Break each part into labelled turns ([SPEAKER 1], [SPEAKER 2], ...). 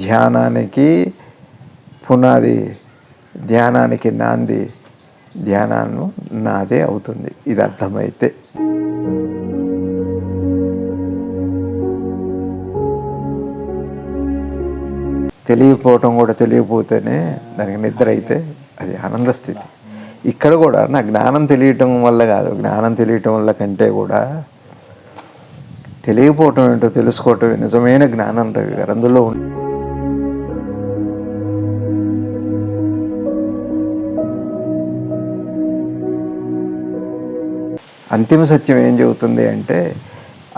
[SPEAKER 1] ధ్యానానికి పునాది, ధ్యానానికి నాంది, ధ్యానాన్ని నాదే అవుతుంది. ఇది అర్థమైతే తెలియకపోవటం కూడా తెలియకపోతేనే దానికి నిద్ర అయితే అది ఆనంద స్థితి. ఇక్కడ కూడా నా జ్ఞానం తెలియటం వల్ల కాదు, జ్ఞానం తెలియటం వల్ల కంటే కూడా తెలియకపోవటం ఏంటో తెలుసుకోవటం నిజమైన జ్ఞానం. రవి గారు అందులో అంతిమ సత్యం ఏం చెబుతుంది అంటే,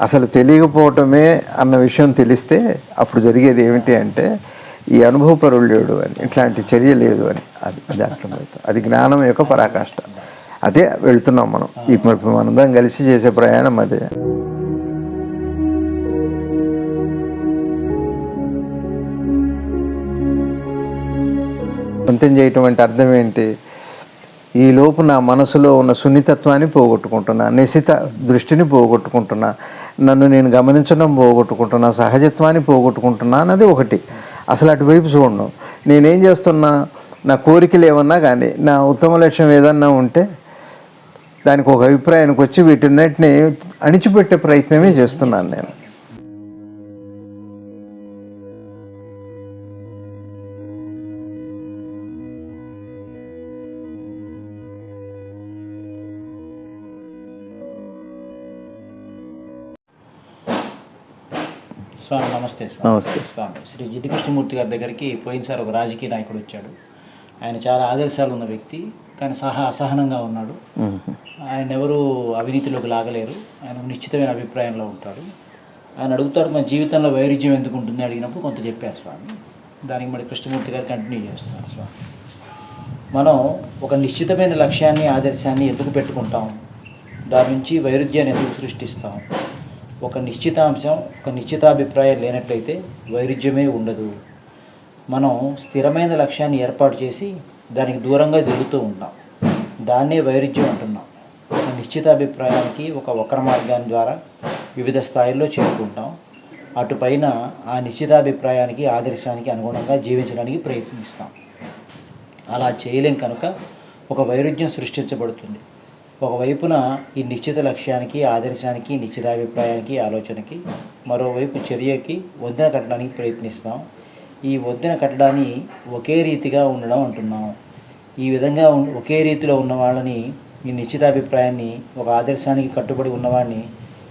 [SPEAKER 1] అసలు తెలియకపోవటమే అన్న విషయం తెలిస్తే అప్పుడు జరిగేది ఏమిటి అంటే, ఈ అనుభవపరులు లేడు అని, ఇట్లాంటి చర్య లేదు అని, అది అర్థమవుతుంది. అది జ్ఞానం యొక్క పరాకాష్ట. అదే వెళ్తున్నాం మనం ఇప్పుడు మనందరం కలిసి చేసే ప్రయాణం అదే. సొంతం చేయటం అంటే అర్థం ఏంటి? ఈ లోపు నా మనసులో ఉన్న సున్నితత్వాన్ని పోగొట్టుకుంటున్నా, నిశిత దృష్టిని పోగొట్టుకుంటున్నా, నన్ను నేను గమనించడం పోగొట్టుకుంటున్నా, సహజత్వాన్ని పోగొట్టుకుంటున్నా అన్నది ఒకటి. అసలు అటువైపు చూడను. నేనేం చేస్తున్నా, నా కోరికలు ఏమన్నా కానీ, నా ఉత్తమ లక్ష్యం ఏదన్నా ఉంటే దానికి ఒక అభిప్రాయానికి వచ్చి వీటిన్నిటిని అణిచిపెట్టే ప్రయత్నమే చేస్తున్నాను నేను.
[SPEAKER 2] స్వామి నమస్తే.
[SPEAKER 1] నమస్తే
[SPEAKER 2] స్వామి. శ్రీ జిడ్డు కృష్ణమూర్తి గారి దగ్గరికి పోయినసారి ఒక రాజకీయ నాయకుడు వచ్చాడు. ఆయన చాలా ఆదర్శాలు ఉన్న వ్యక్తి, కానీ అసహనంగా ఉన్నాడు. ఆయన ఎవరు అవినీతిలోకి లాగలేరు. ఆయన నిశ్చితమైన అభిప్రాయంలో ఉంటాడు. ఆయన అడుగుతాడు, మన జీవితంలో వైరుధ్యం ఎందుకు ఉంటుంది అడిగినప్పుడు కొంత చెప్పారు స్వామి. దానికి మరి కృష్ణమూర్తి గారు కంటిన్యూ చేస్తున్నారు. స్వామి, మనం ఒక నిశ్చితమైన లక్ష్యాన్ని, ఆదర్శాన్ని ఎందుకు పెట్టుకుంటాం? దాని నుంచి వైరుధ్యాన్ని ఎందుకు సృష్టిస్తాం? ఒక నిశ్చితాంశం, ఒక నిశ్చితాభిప్రాయం లేనట్లయితే వైరుధ్యమే ఉండదు. మనం స్థిరమైన లక్ష్యాన్ని ఏర్పాటు చేసి దానికి దూరంగా తిరుగుతూ ఉంటాం. దాన్నే వైరుధ్యం అంటున్నాం. ఒక నిశ్చితాభిప్రాయానికి ఒక వక్ర మార్గాన్ని ద్వారా వివిధ స్థాయిల్లో చేరుకుంటాం. అటుపైన ఆ నిశ్చితాభిప్రాయానికి, ఆదర్శానికి అనుగుణంగా జీవించడానికి ప్రయత్నిస్తాం. అలా చేయలేం కనుక ఒక వైరుధ్యం సృష్టించబడుతుంది. ఒకవైపున ఈ నిశ్చిత లక్ష్యానికి, ఆదర్శానికి, నిశ్చితాభిప్రాయానికి, ఆలోచనకి, మరోవైపు చర్యకి వంతెన కట్టడానికి ప్రయత్నిస్తాం. ఈ వంతెన కట్టడాన్ని ఒకే రీతిగా ఉండడం అంటున్నాం. ఈ విధంగా ఒకే రీతిలో ఉన్న వాళ్ళని, ఈ నిశ్చితాభిప్రాయాన్ని, ఒక ఆదర్శానికి కట్టుబడి ఉన్నవాడిని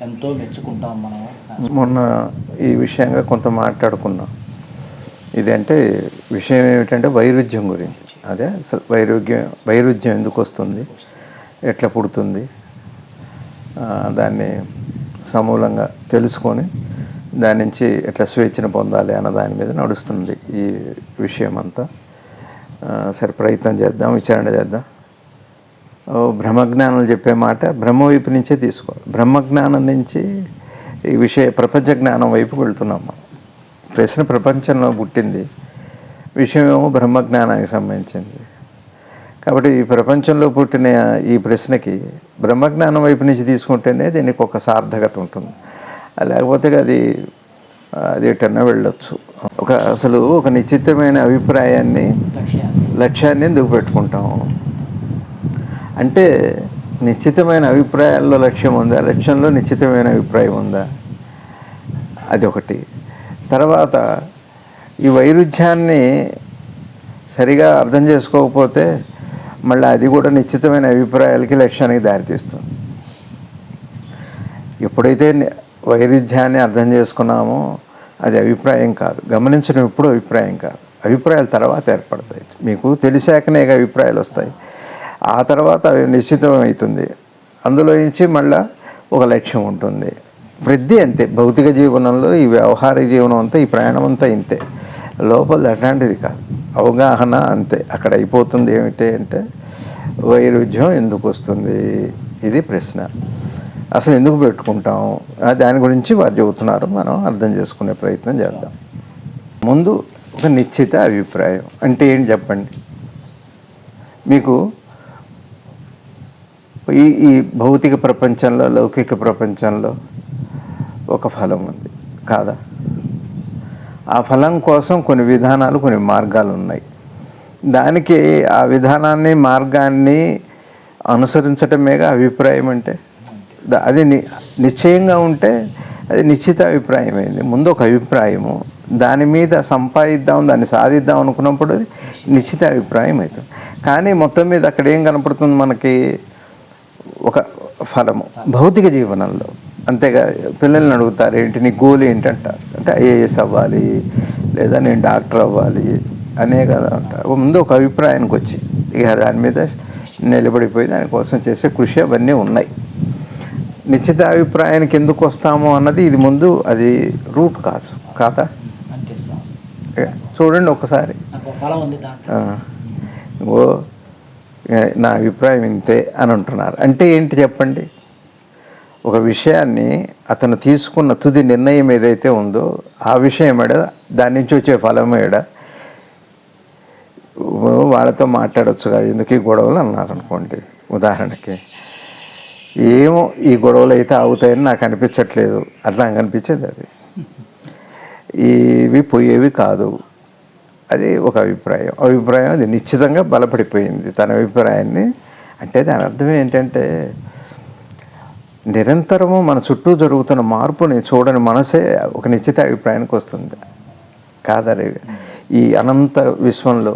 [SPEAKER 2] ఎంతో మెచ్చుకుంటాం మనం.
[SPEAKER 1] మొన్న ఈ విషయంగా కొంత మాట్లాడుకున్నాం. ఇదంటే విషయం ఏమిటంటే వైరుధ్యం గురించి. అదే అసలు వైరుధ్యం ఎందుకు వస్తుంది, ఎట్లా పుడుతుంది, దాన్ని సమూలంగా తెలుసుకొని దాని నుంచి ఎట్లా స్వేచ్ఛను పొందాలి అన్న దాని మీద నడుస్తుంది ఈ విషయం అంతా. సరే, ప్రయత్నం చేద్దాం, విచారణ చేద్దాం. బ్రహ్మజ్ఞానాలు చెప్పే మాట బ్రహ్మ వైపు నుంచే తీసుకోవాలి. బ్రహ్మజ్ఞానం నుంచి ఈ ప్రపంచ జ్ఞానం వైపు వెళ్తున్నాం మనం. ప్రశ్న ప్రపంచంలో పుట్టింది, విషయం ఏమో బ్రహ్మజ్ఞానానికి సంబంధించింది. కాబట్టి ఈ ప్రపంచంలో పుట్టిన ఈ ప్రశ్నకి బ్రహ్మజ్ఞానం వైపు నుంచి తీసుకుంటేనే దీనికి ఒక సార్థకత ఉంటుంది. లేకపోతే అది ఎటన్నా వెళ్ళొచ్చు. అసలు ఒక నిశ్చితమైన అభిప్రాయాన్ని, లక్ష్యాన్ని ఎందుకు పెట్టుకుంటాం అంటే, నిశ్చితమైన అభిప్రాయాల్లో లక్ష్యం ఉందా, లక్ష్యంలో నిశ్చితమైన అభిప్రాయం ఉందా, అది ఒకటి. తర్వాత ఈ వైరుధ్యాన్ని సరిగా అర్థం చేసుకోకపోతే మళ్ళీ అది కూడా నిశ్చితమైన అభిప్రాయాలకి, లక్ష్యానికి దారితీస్తుంది. ఎప్పుడైతే వైరుధ్యాన్ని అర్థం చేసుకున్నామో అది అభిప్రాయం కాదు. గమనించడం ఎప్పుడు అభిప్రాయం కాదు. అభిప్రాయాలు తర్వాత ఏర్పడతాయి. మీకు తెలిసాకనే అభిప్రాయాలు వస్తాయి. ఆ తర్వాత అవి నిశ్చితం అవుతుంది. అందులో నుంచి మళ్ళీ ఒక లక్ష్యం ఉంటుంది. వృద్ధి అంతే. భౌతిక జీవనంలో, ఈ వ్యవహారిక జీవనం అంతా, ఈ ప్రయాణం అంతా ఇంతే. లోపల అట్లాంటిది కాదు. అవగాహన అంతే. అక్కడ అయిపోతుంది. ఏమిటి అంటే, వైరుధ్యం ఎందుకు వస్తుంది, ఇది ప్రశ్న. అసలు ఎందుకు పెట్టుకుంటాం, దాని గురించి వారు చెబుతున్నారు. మనం అర్థం చేసుకునే ప్రయత్నం చేద్దాం. ముందు ఒక నిశ్చిత అభిప్రాయం అంటే ఏంటి చెప్పండి. మీకు ఈ భౌతిక ప్రపంచంలో, లౌకిక ప్రపంచంలో ఒక ఫలం ఉంది కాదా? ఆ ఫలం కోసం కొన్ని విధానాలు, కొన్ని మార్గాలు ఉన్నాయి. దానికి ఆ విధానాన్ని, మార్గాన్ని అనుసరించటమేగా అభిప్రాయం అంటే. అది నిశ్చయంగా ఉంటే అది నిశ్చిత అభిప్రాయమైంది. ముందు ఒక అభిప్రాయము, దాని మీద సంపాదిద్దాం, దాన్ని సాధిద్దాం అనుకున్నప్పుడు అది నిశ్చిత అభిప్రాయం అవుతుంది. కానీ మొత్తం మీద అక్కడ ఏం కనపడుతుంది మనకి? ఒక ఫలము భౌతిక జీవనంలో. అంతేగా పిల్లల్ని అడుగుతారు, ఏంటి నీ గోల్ ఏంటంటారు. అంటే ఐఏఎస్ అవ్వాలి, లేదా నేను డాక్టర్ అవ్వాలి అనే కదా అంటారు. ముందు ఒక అభిప్రాయానికి వచ్చి ఇక దాని మీద నిలబడిపోయి దానికోసం చేసే కృషి అవన్నీ ఉన్నాయి. నిశ్చిత అభిప్రాయానికి ఎందుకు వస్తామో అన్నది ఇది ముందు, అది రూట్ కాదు కాదా? చూడండి ఒకసారి. ఓ నా అభిప్రాయం ఇంతే అని అంటున్నారు అంటే ఏంటి చెప్పండి? ఒక విషయాన్ని అతను తీసుకున్న తుది నిర్ణయం ఏదైతే ఉందో ఆ విషయం ఏడ, దాని నుంచి వచ్చే ఫలం ఏడ, వాళ్ళతో మాట్లాడవచ్చు కాదు, ఎందుకు ఈ గొడవలు అన్నారు అనుకోండి ఉదాహరణకి. ఏమో ఈ గొడవలు అయితే ఆగుతాయని నాకు అనిపించట్లేదు, అట్లా అనిపించేది. అది ఇవి పోయేవి కాదు. అది ఒక అభిప్రాయం. అభిప్రాయం అది నిశ్చితంగా బలపడిపోయింది తన అభిప్రాయాన్ని. అంటే దాని అర్థం ఏంటంటే నిరంతరము మన చుట్టూ జరుగుతున్న మార్పుని చూడని మనసే ఒక నిశ్చిత అభిప్రాయానికి వస్తుంది కాదరే. ఈ అనంత విశ్వంలో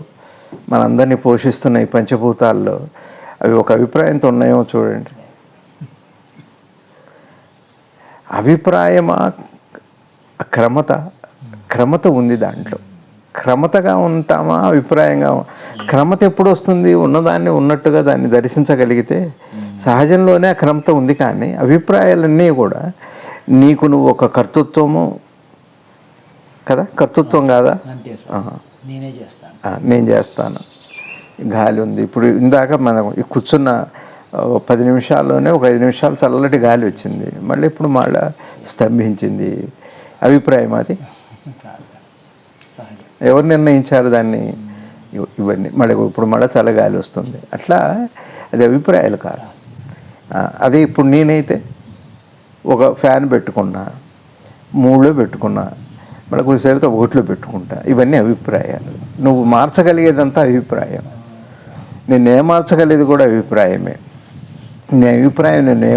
[SPEAKER 1] మనందరినీ పోషిస్తున్న ఈ పంచభూతాల్లో అవి ఒక అభిప్రాయంతో ఉన్నాయేమో చూడండి. అభిప్రాయమా క్రమత ఉంది దాంట్లో. క్రమతగా ఉంటామా, అభిప్రాయంగా? క్రమత ఎప్పుడు వస్తుంది? ఉన్నదాన్ని ఉన్నట్టుగా దాన్ని దర్శించగలిగితే సహజంలోనే ఆ క్రమత ఉంది. కానీ అభిప్రాయాలన్నీ కూడా నీకు నువ్వు ఒక కర్తృత్వము కదా, కర్తృత్వం కాదా? నేను చేస్తాను, గాలి ఉంది. ఇప్పుడు ఇందాక మనం కూర్చున్న 10 నిమిషాల్లోనే ఒక 5 నిమిషాలు చల్లటి గాలి వచ్చింది, మళ్ళీ ఇప్పుడు మళ్ళీ స్తంభించింది. అభిప్రాయం అది? ఎవరు నిర్ణయించారు దాన్ని? ఇవన్నీ మళ్ళీ ఇప్పుడు మళ్ళీ చల్లగాలి వస్తుంది. అట్లా అది అభిప్రాయాలు కాదు. అదే ఇప్పుడు నేనైతే ఒక ఫ్యాన్ పెట్టుకున్నా, 3లో పెట్టుకున్నా, మళ్ళీ కొద్దిసేపు 1లో పెట్టుకుంటా. ఇవన్నీ అభిప్రాయాలు. నువ్వు మార్చగలిగేదంతా అభిప్రాయం. నేను మార్చగలిగేది కూడా అభిప్రాయమే. నీ అభిప్రాయం నిన్ను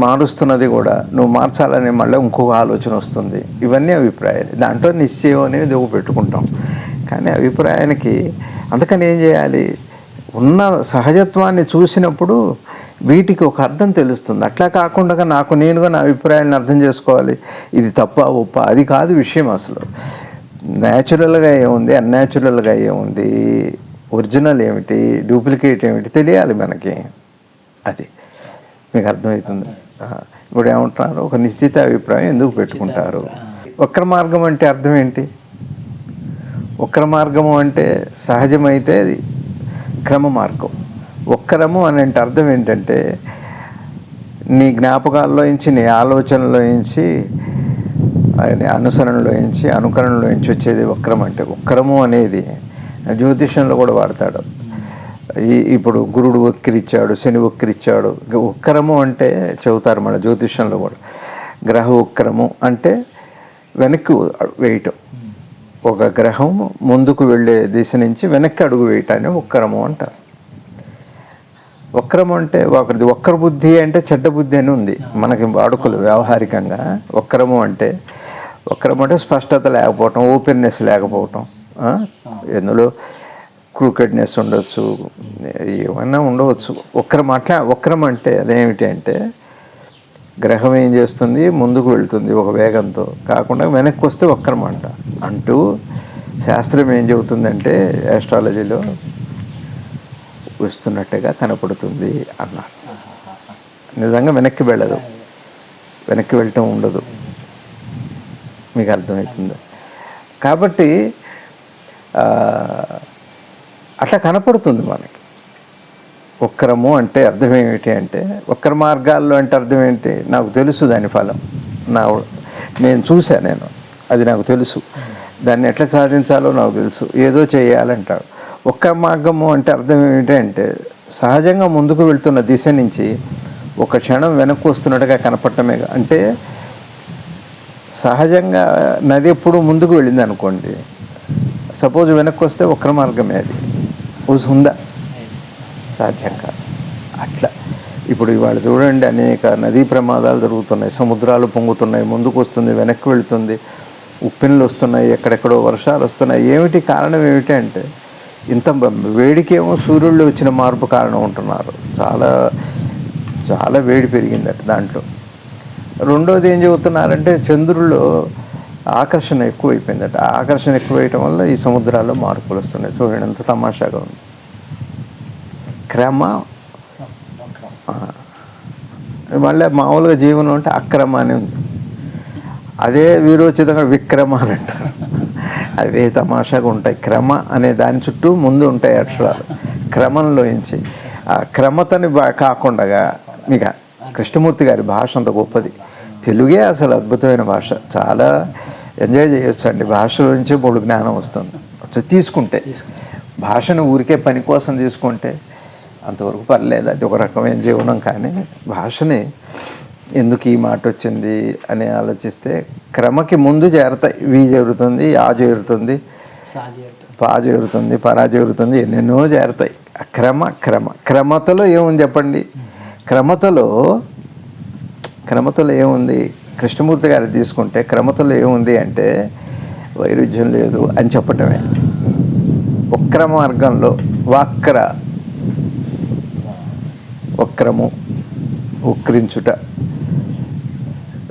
[SPEAKER 1] మారుస్తున్నది కూడా నువ్వు మార్చాలని మళ్ళీ ఇంకొక ఆలోచన వస్తుంది. ఇవన్నీ అభిప్రాయాలు. దాంట్లో నిశ్చయం అనేది పెట్టుకుంటాం. కానీ అభిప్రాయానికి అందుకని ఏం చేయాలి? ఉన్న సహజత్వాన్ని చూసినప్పుడు వీటికి ఒక అర్థం తెలుస్తుంది. అట్లా కాకుండా నాకు నేనుగా నా అభిప్రాయాన్ని అర్థం చేసుకోవాలి, ఇది తప్ప ఒప్ప, అది కాదు విషయం. అసలు న్యాచురల్గా ఏముంది, అన్యాచురల్గా ఏముంది, ఒరిజినల్ ఏమిటి, డూప్లికేట్ ఏమిటి తెలియాలి మనకి. అది మీకు అర్థమవుతుంది. ఇప్పుడు ఏమంటున్నారు? ఒక నిశ్చిత అభిప్రాయం ఎందుకు పెట్టుకుంటారు? వక్ర మార్గం అంటే అర్థం ఏంటి? వక్ర మార్గము అంటే సహజమైతే అది క్రమ మార్గం. వక్రము అని అంటే అర్థం ఏంటంటే నీ జ్ఞాపకాల్లోంచి, నీ ఆలోచనలోంచి, అనుసరణలోంచి, అనుకరణలోంచి వచ్చేది వక్రం. అంటే వక్రము అనేది జ్యోతిష్యంలో కూడా వాడతాడు. ఇప్పుడు గురుడు వక్రిచ్చాడు, శని వక్రిచ్చాడు. వక్రము అంటే చెబుతారు మన జ్యోతిష్యంలో కూడా. గ్రహ వక్రము అంటే వెనక్కి వేయటం. ఒక గ్రహం ముందుకు వెళ్ళే దిశ నుంచి వెనక్కి అడుగు వేయటాన్ని వక్రము అంటారు. వక్రము అంటే ఒకరిది వక్ర బుద్ధి అంటే చెడ్డ బుద్ధి అని ఉంది మనకి వాడుకలు వ్యవహారికంగా. వక్రము అంటే స్పష్టత లేకపోవటం, ఓపెన్నెస్ లేకపోవటం, ఎందులో క్రూకెడ్నెస్ ఉండొచ్చు, ఏమన్నా ఉండవచ్చు. వక్రం అంటే అదేమిటి అంటే గ్రహం ఏం చేస్తుంది? ముందుకు వెళ్తుంది ఒక వేగంతో, కాకుండా వెనక్కి వస్తే వక్రం అంటూ శాస్త్రం ఏం చెబుతుందంటే ఆస్ట్రాలజీలో వస్తున్నట్టుగా కనపడుతుంది అన్నారు. నిజంగా వెనక్కి వెళ్ళదు, వెనక్కి వెళ్ళటం ఉండదు. మీకు అర్థమవుతుంది. కాబట్టి అట్లా కనపడుతుంది మనకి. వక్రము అంటే అర్థం ఏమిటి అంటే, వక్ర మార్గాల్లో అంటే అర్థం ఏంటి? నాకు తెలుసు దాని ఫలం, నేను చూశాను, అది నాకు తెలుసు, దాన్ని ఎట్లా సాధించాలో నాకు తెలుసు, ఏదో చేయాలంటాడు. వక్ర మార్గము అంటే అర్థం ఏమిటి అంటే సహజంగా ముందుకు వెళ్తున్న దిశ నుంచి ఒక క్షణం వెనక్కి వస్తున్నట్టుగా కనపడటమే. అంటే సహజంగా నది ఎప్పుడు ముందుకు వెళ్ళింది అనుకోండి, సపోజ్ వెనక్కి వస్తే వక్ర మార్గమే, అది ఉందా? సహజంగా అట్లా. ఇప్పుడు ఇవాళ చూడండి, అనేక నదీ ప్రమాదాలు జరుగుతున్నాయి, సముద్రాలు పొంగుతున్నాయి, ముందుకు వస్తుంది, వెనక్కి వెళుతుంది, ఉప్పెన్లు వస్తున్నాయి, ఎక్కడెక్కడో వర్షాలు వస్తున్నాయి. ఏమిటి కారణం? ఏమిటి అంటే ఇంత వేడికేమో సూర్యుళ్ళు వచ్చిన మార్పు కారణం ఉంటున్నారు. చాలా చాలా వేడి పెరిగిందట దాంట్లో. రెండోది ఏం చెబుతున్నారంటే చంద్రుల్లో ఆకర్షణ ఎక్కువైపోయిందట. ఆకర్షణ ఎక్కువైయటం వల్ల ఈ సముద్రాల్లో మార్పులు వస్తున్నాయి. చూడండి ఎంత తమాషాగా ఉంది. క్రమ మళ్ళీ మామూలుగా జీవనం అంటే అక్రమ అని ఉంది. అదే వీరోచితంగా విక్రమ అని అంటారు. అవే తమాషాగా ఉంటాయి. క్రమ అనే దాని చుట్టూ ముందు ఉంటాయి అక్షరాలు. క్రమంలోంచి ఆ క్రమతని కాకుండా మీకు కృష్ణమూర్తి గారి భాష అంత గొప్పది. తెలుగే అసలు అద్భుతమైన భాష. చాలా ఎంజాయ్ చేయొచ్చు అండి. భాషలో నుంచే బోడు జ్ఞానం వస్తుంది తీసుకుంటే. భాషను ఊరికే పని కోసం తీసుకుంటే అంతవరకు పర్లేదు, అది ఒక రకమైన జీవనం. కానీ భాషని ఎందుకు ఈ మాట వచ్చింది అని ఆలోచిస్తే క్రమకి ముందు చేరతాయి. వి చేరుతుంది, ఆ చేరుతుంది, పా చేరుతుంది, పరా చేరుతుంది, ఎన్నెన్నో చేరతాయి. క్రమతలో ఏముంది చెప్పండి? క్రమతలో ఏముంది? కృష్ణమూర్తి గారు తీసుకుంటే క్రమతలో ఏముంది అంటే వైరుధ్యం లేదు అని చెప్పటమే. వక్ర మార్గంలో వక్రము, వక్రించుట,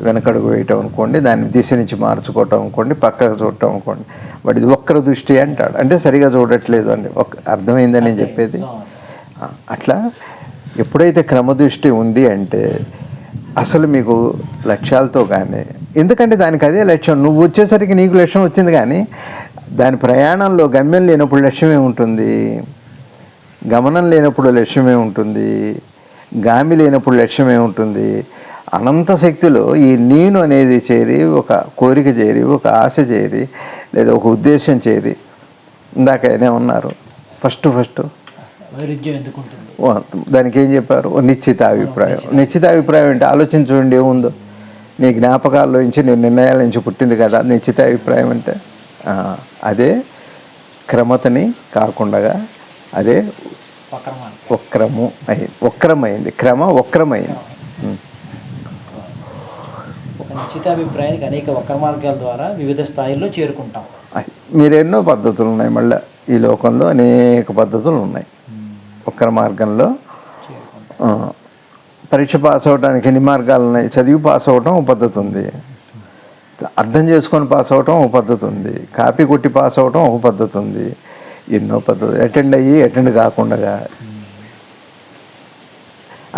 [SPEAKER 1] వెనకడుగు వేయటం అనుకోండి, దాన్ని దిశ నుంచి మార్చుకోవటం అనుకోండి, పక్కకు చూడటం అనుకోండి, వాడిది వక్ర దృష్టి అంటాడు. అంటే సరిగా చూడట్లేదు అండి. అర్థమైందని నేను చెప్పేది. అట్లా ఎప్పుడైతే క్రమదృష్టి ఉంది అంటే అసలు మీకు లక్ష్యాలతో కానీ, ఎందుకంటే దానికి అదే లక్ష్యం. నువ్వు వచ్చేసరికి నీకు లక్ష్యం వచ్చింది, కానీ దాని ప్రయాణంలో గమ్యం లేనప్పుడు లక్ష్యమే ఉంటుంది, గమనం లేనప్పుడు లక్ష్యమే ఉంటుంది, గామి లేనప్పుడు లక్ష్యమే ఉంటుంది. అనంత శక్తిలో ఈ నేను అనేది చేరి, ఒక కోరిక చేరి, ఒక ఆశ చేరి, లేదా ఒక ఉద్దేశం చేరి, ఇందాక ఆయనే ఉన్నారు ఫస్ట్
[SPEAKER 2] వైరుధ్యం ఎందుకు ఉంటుంది?
[SPEAKER 1] దానికి ఏం చెప్పారు? నిశ్చితాభిప్రాయం. నిశ్చితాభిప్రాయం అంటే ఆలోచించండి ఏముందో. నీ జ్ఞాపకాల్లో నుంచి, నీ నిర్ణయాల నుంచి పుట్టింది కదా నిశ్చితాభిప్రాయం అంటే. అదే క్రమతని కాకుండా అదే వక్రమైంది. వక్రమైంది.
[SPEAKER 2] ఒక నిశ్చితాభిప్రాయానికి అనేక వక్ర మార్గాల ద్వారా వివిధ స్థాయిల్లో చేరుకుంటాం.
[SPEAKER 1] మీరు ఎన్నో పద్ధతులు ఉన్నాయి. మళ్ళీ ఈ లోకంలో అనేక పద్ధతులు ఉన్నాయి. వక్ర మార్గంలో పరీక్ష పాస్ అవ్వడానికి ఎన్ని మార్గాలు ఉన్నాయి? చదివి పాస్ అవ్వటం ఒక పద్ధతి ఉంది, అర్థం చేసుకొని పాస్ అవ్వటం ఒక పద్ధతి ఉంది, కాపీ కొట్టి పాస్ అవ్వటం ఒక పద్ధతి ఉంది. ఎన్నో పద్ధతులు. అటెండ్ కాకుండా.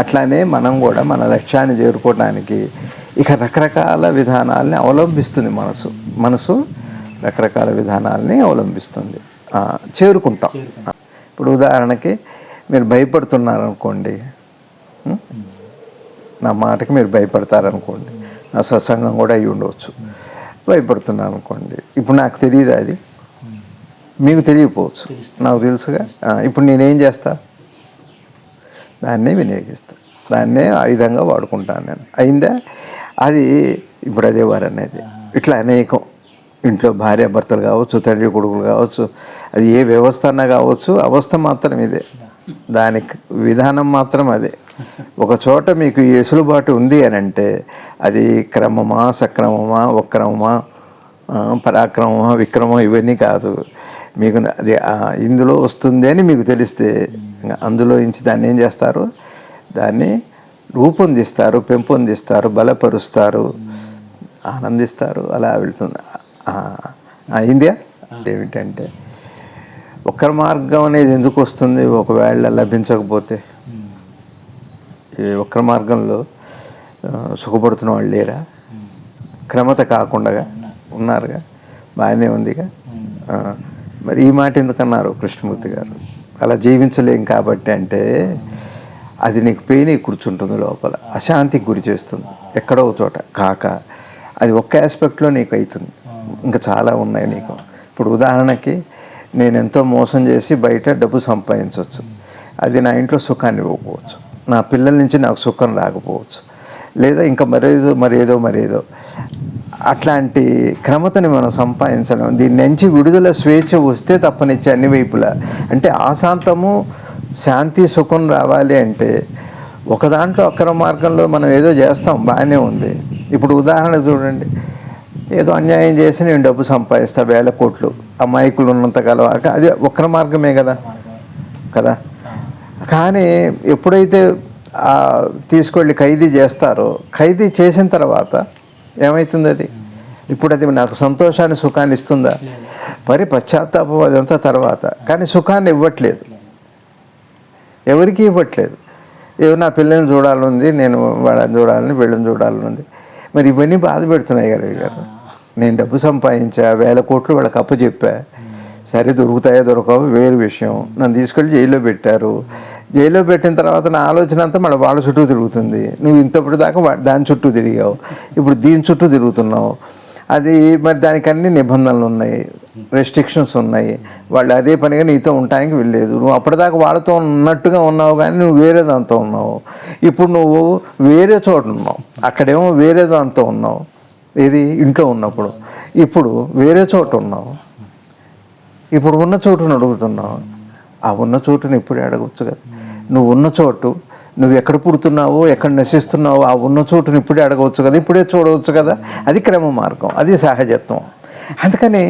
[SPEAKER 1] అట్లానే మనం కూడా మన లక్ష్యాన్ని చేరుకోవడానికి ఇక రకరకాల విధానాలని అవలంబిస్తుంది మనసు రకరకాల విధానాలని అవలంబిస్తుంది. చేరుకుంటాం. ఇప్పుడు ఉదాహరణకి మీరు భయపడుతున్నారనుకోండి, నా మాటకి మీరు భయపడతారనుకోండి, నా సత్సంగం కూడా అయి ఉండవచ్చు. భయపడుతున్నాను అనుకోండి, ఇప్పుడు నాకు తెలియదు, అది మీకు తెలియకపోవచ్చు, నాకు తెలుసుగా. ఇప్పుడు నేనేం చేస్తా? దాన్నే వినియోగిస్తా, దాన్నే ఆయుధంగా వాడుకుంటాను నేను. అయిందా? అది ఇప్పుడు అదే వారు అనేది. ఇట్లా అనేకం. ఇంట్లో భార్య భర్తలు కావచ్చు, తండ్రి కొడుకులు కావచ్చు, అది ఏ వ్యవస్థ అన్నా కావచ్చు, అవస్థ మాత్రం ఇదే, దానికి విధానం మాత్రం అదే. ఒక చోట మీకు ఈ వెసులుబాటు ఉంది అని అంటే అది క్రమమా, సక్రమమా, వక్రమమా, పరాక్రమమా, విక్రమం ఇవన్నీ కాదు. మీకు అది ఇందులో వస్తుంది అని మీకు తెలిస్తే అందులో నుంచి దాన్ని ఏం చేస్తారు? దాన్ని రూపొందిస్తారు, పెంపొందిస్తారు, బలపరుస్తారు, ఆనందిస్తారు. అలా వెళ్తుంది. అయిందా? ఏమిటంటే వక్ర మార్గం అనేది ఎందుకు వస్తుంది? ఒకవేళ లభించకపోతే ఈ వక్ర మార్గంలో సుఖపడుతున్న వాళ్ళు లేరా? క్రమత కాకుండా ఉన్నారుగా, బాగానే ఉందిగా. మరి ఈ మాట ఎందుకన్నారు కృష్ణమూర్తి గారు? అలా జీవించలేం కాబట్టి అంటే అది నీకు పెయిన్ కూర్చుంటుంది లోపల, అశాంతికి గురి చేస్తుంది ఎక్కడో చోట. కాక అది ఒక్క ఆస్పెక్ట్లో నీకు అవుతుంది, ఇంకా చాలా ఉన్నాయి నీకు. ఇప్పుడు ఉదాహరణకి నేను ఎంతో మోసం చేసి బయట డబ్బు సంపాదించవచ్చు, అది నా ఇంట్లో సుఖాన్ని ఇవ్వకపోవచ్చు, నా పిల్లల నుంచి నాకు సుఖం రాకపోవచ్చు, లేదా ఇంకా మరేదో అట్లాంటి క్రమతని మనం సంపాదించడం. దీని నుంచి విడుదల స్వేచ్ఛ వస్తే తప్పనిచ్చే అన్ని వైపులా, అంటే ఆశాంతము శాంతి సుఖం రావాలి అంటే ఒక దాంట్లో అక్రమ మార్గంలో మనం ఏదో చేస్తాం, బాగానే ఉంది. ఇప్పుడు ఉదాహరణ చూడండి, ఏదో అన్యాయం చేసి నేను డబ్బు సంపాదిస్తా 1000 కోట్లు అమాయకులు ఉన్నంతకాలం, అది వక్ర మార్గమే కదా. కానీ ఎప్పుడైతే తీసుకెళ్ళి ఖైదీ చేస్తారో, ఖైదీ చేసిన తర్వాత ఏమవుతుంది? అది ఇప్పుడు అది నాకు సంతోషాన్ని సుఖాన్ని ఇస్తుందా? మరి పశ్చాత్తాపం అదంతా తర్వాత, కానీ సుఖాన్ని ఇవ్వట్లేదు, ఎవరికి ఇవ్వట్లేదు. ఏదో నా పిల్లల్ని చూడాలనుంది, నేను వాళ్ళని చూడాలని, వీళ్ళని చూడాలనుంది. మరి ఇవన్నీ బాధ పెడుతున్నాయి గారు. నేను డబ్బు సంపాదించా, 1000 కోట్లు వాళ్ళకి అప్పచెప్పా, సరే దొరుకుతాయో దొరకవో వేరు విషయం. నన్ను తీసుకెళ్ళి జైల్లో పెట్టారు. జైల్లో పెట్టిన తర్వాత నా ఆలోచన అంతా మళ్ళీ వాళ్ళ చుట్టూ తిరుగుతుంది. నువ్వు ఇంతప్పటి దాకా దాని చుట్టూ తిరిగావు, ఇప్పుడు దీని చుట్టూ తిరుగుతున్నావు. అది మరి దానికి అన్ని నిబంధనలు ఉన్నాయి, రెస్ట్రిక్షన్స్ ఉన్నాయి. వాళ్ళు అదే పనిగా నీతో ఉండటానికి వెళ్ళలేదు. నువ్వు అప్పటిదాకా వాళ్ళతో ఉన్నట్టుగా ఉన్నావు, కానీ నువ్వు వేరే దాంతో ఉన్నావు. ఇప్పుడు నువ్వు వేరే చోట ఉన్నావు, అక్కడేమో వేరే దాంతో ఉన్నావు. ఇది ఇంట్లో ఉన్నప్పుడు, ఇప్పుడు వేరే చోట ఉన్నావు. ఇప్పుడు ఉన్న చోటును అడుగుతున్నావు, ఆ ఉన్న చోటును ఇప్పుడే అడగవచ్చు కదా. నువ్వు ఉన్న చోటు, నువ్వు ఎక్కడ పుడుతున్నావో ఎక్కడ నశిస్తున్నావో ఆ ఉన్న చోటును ఇప్పుడే అడగవచ్చు కదా, ఇప్పుడే చూడవచ్చు కదా. అది క్రమ మార్గం, అది సహజత్వం. అందుకని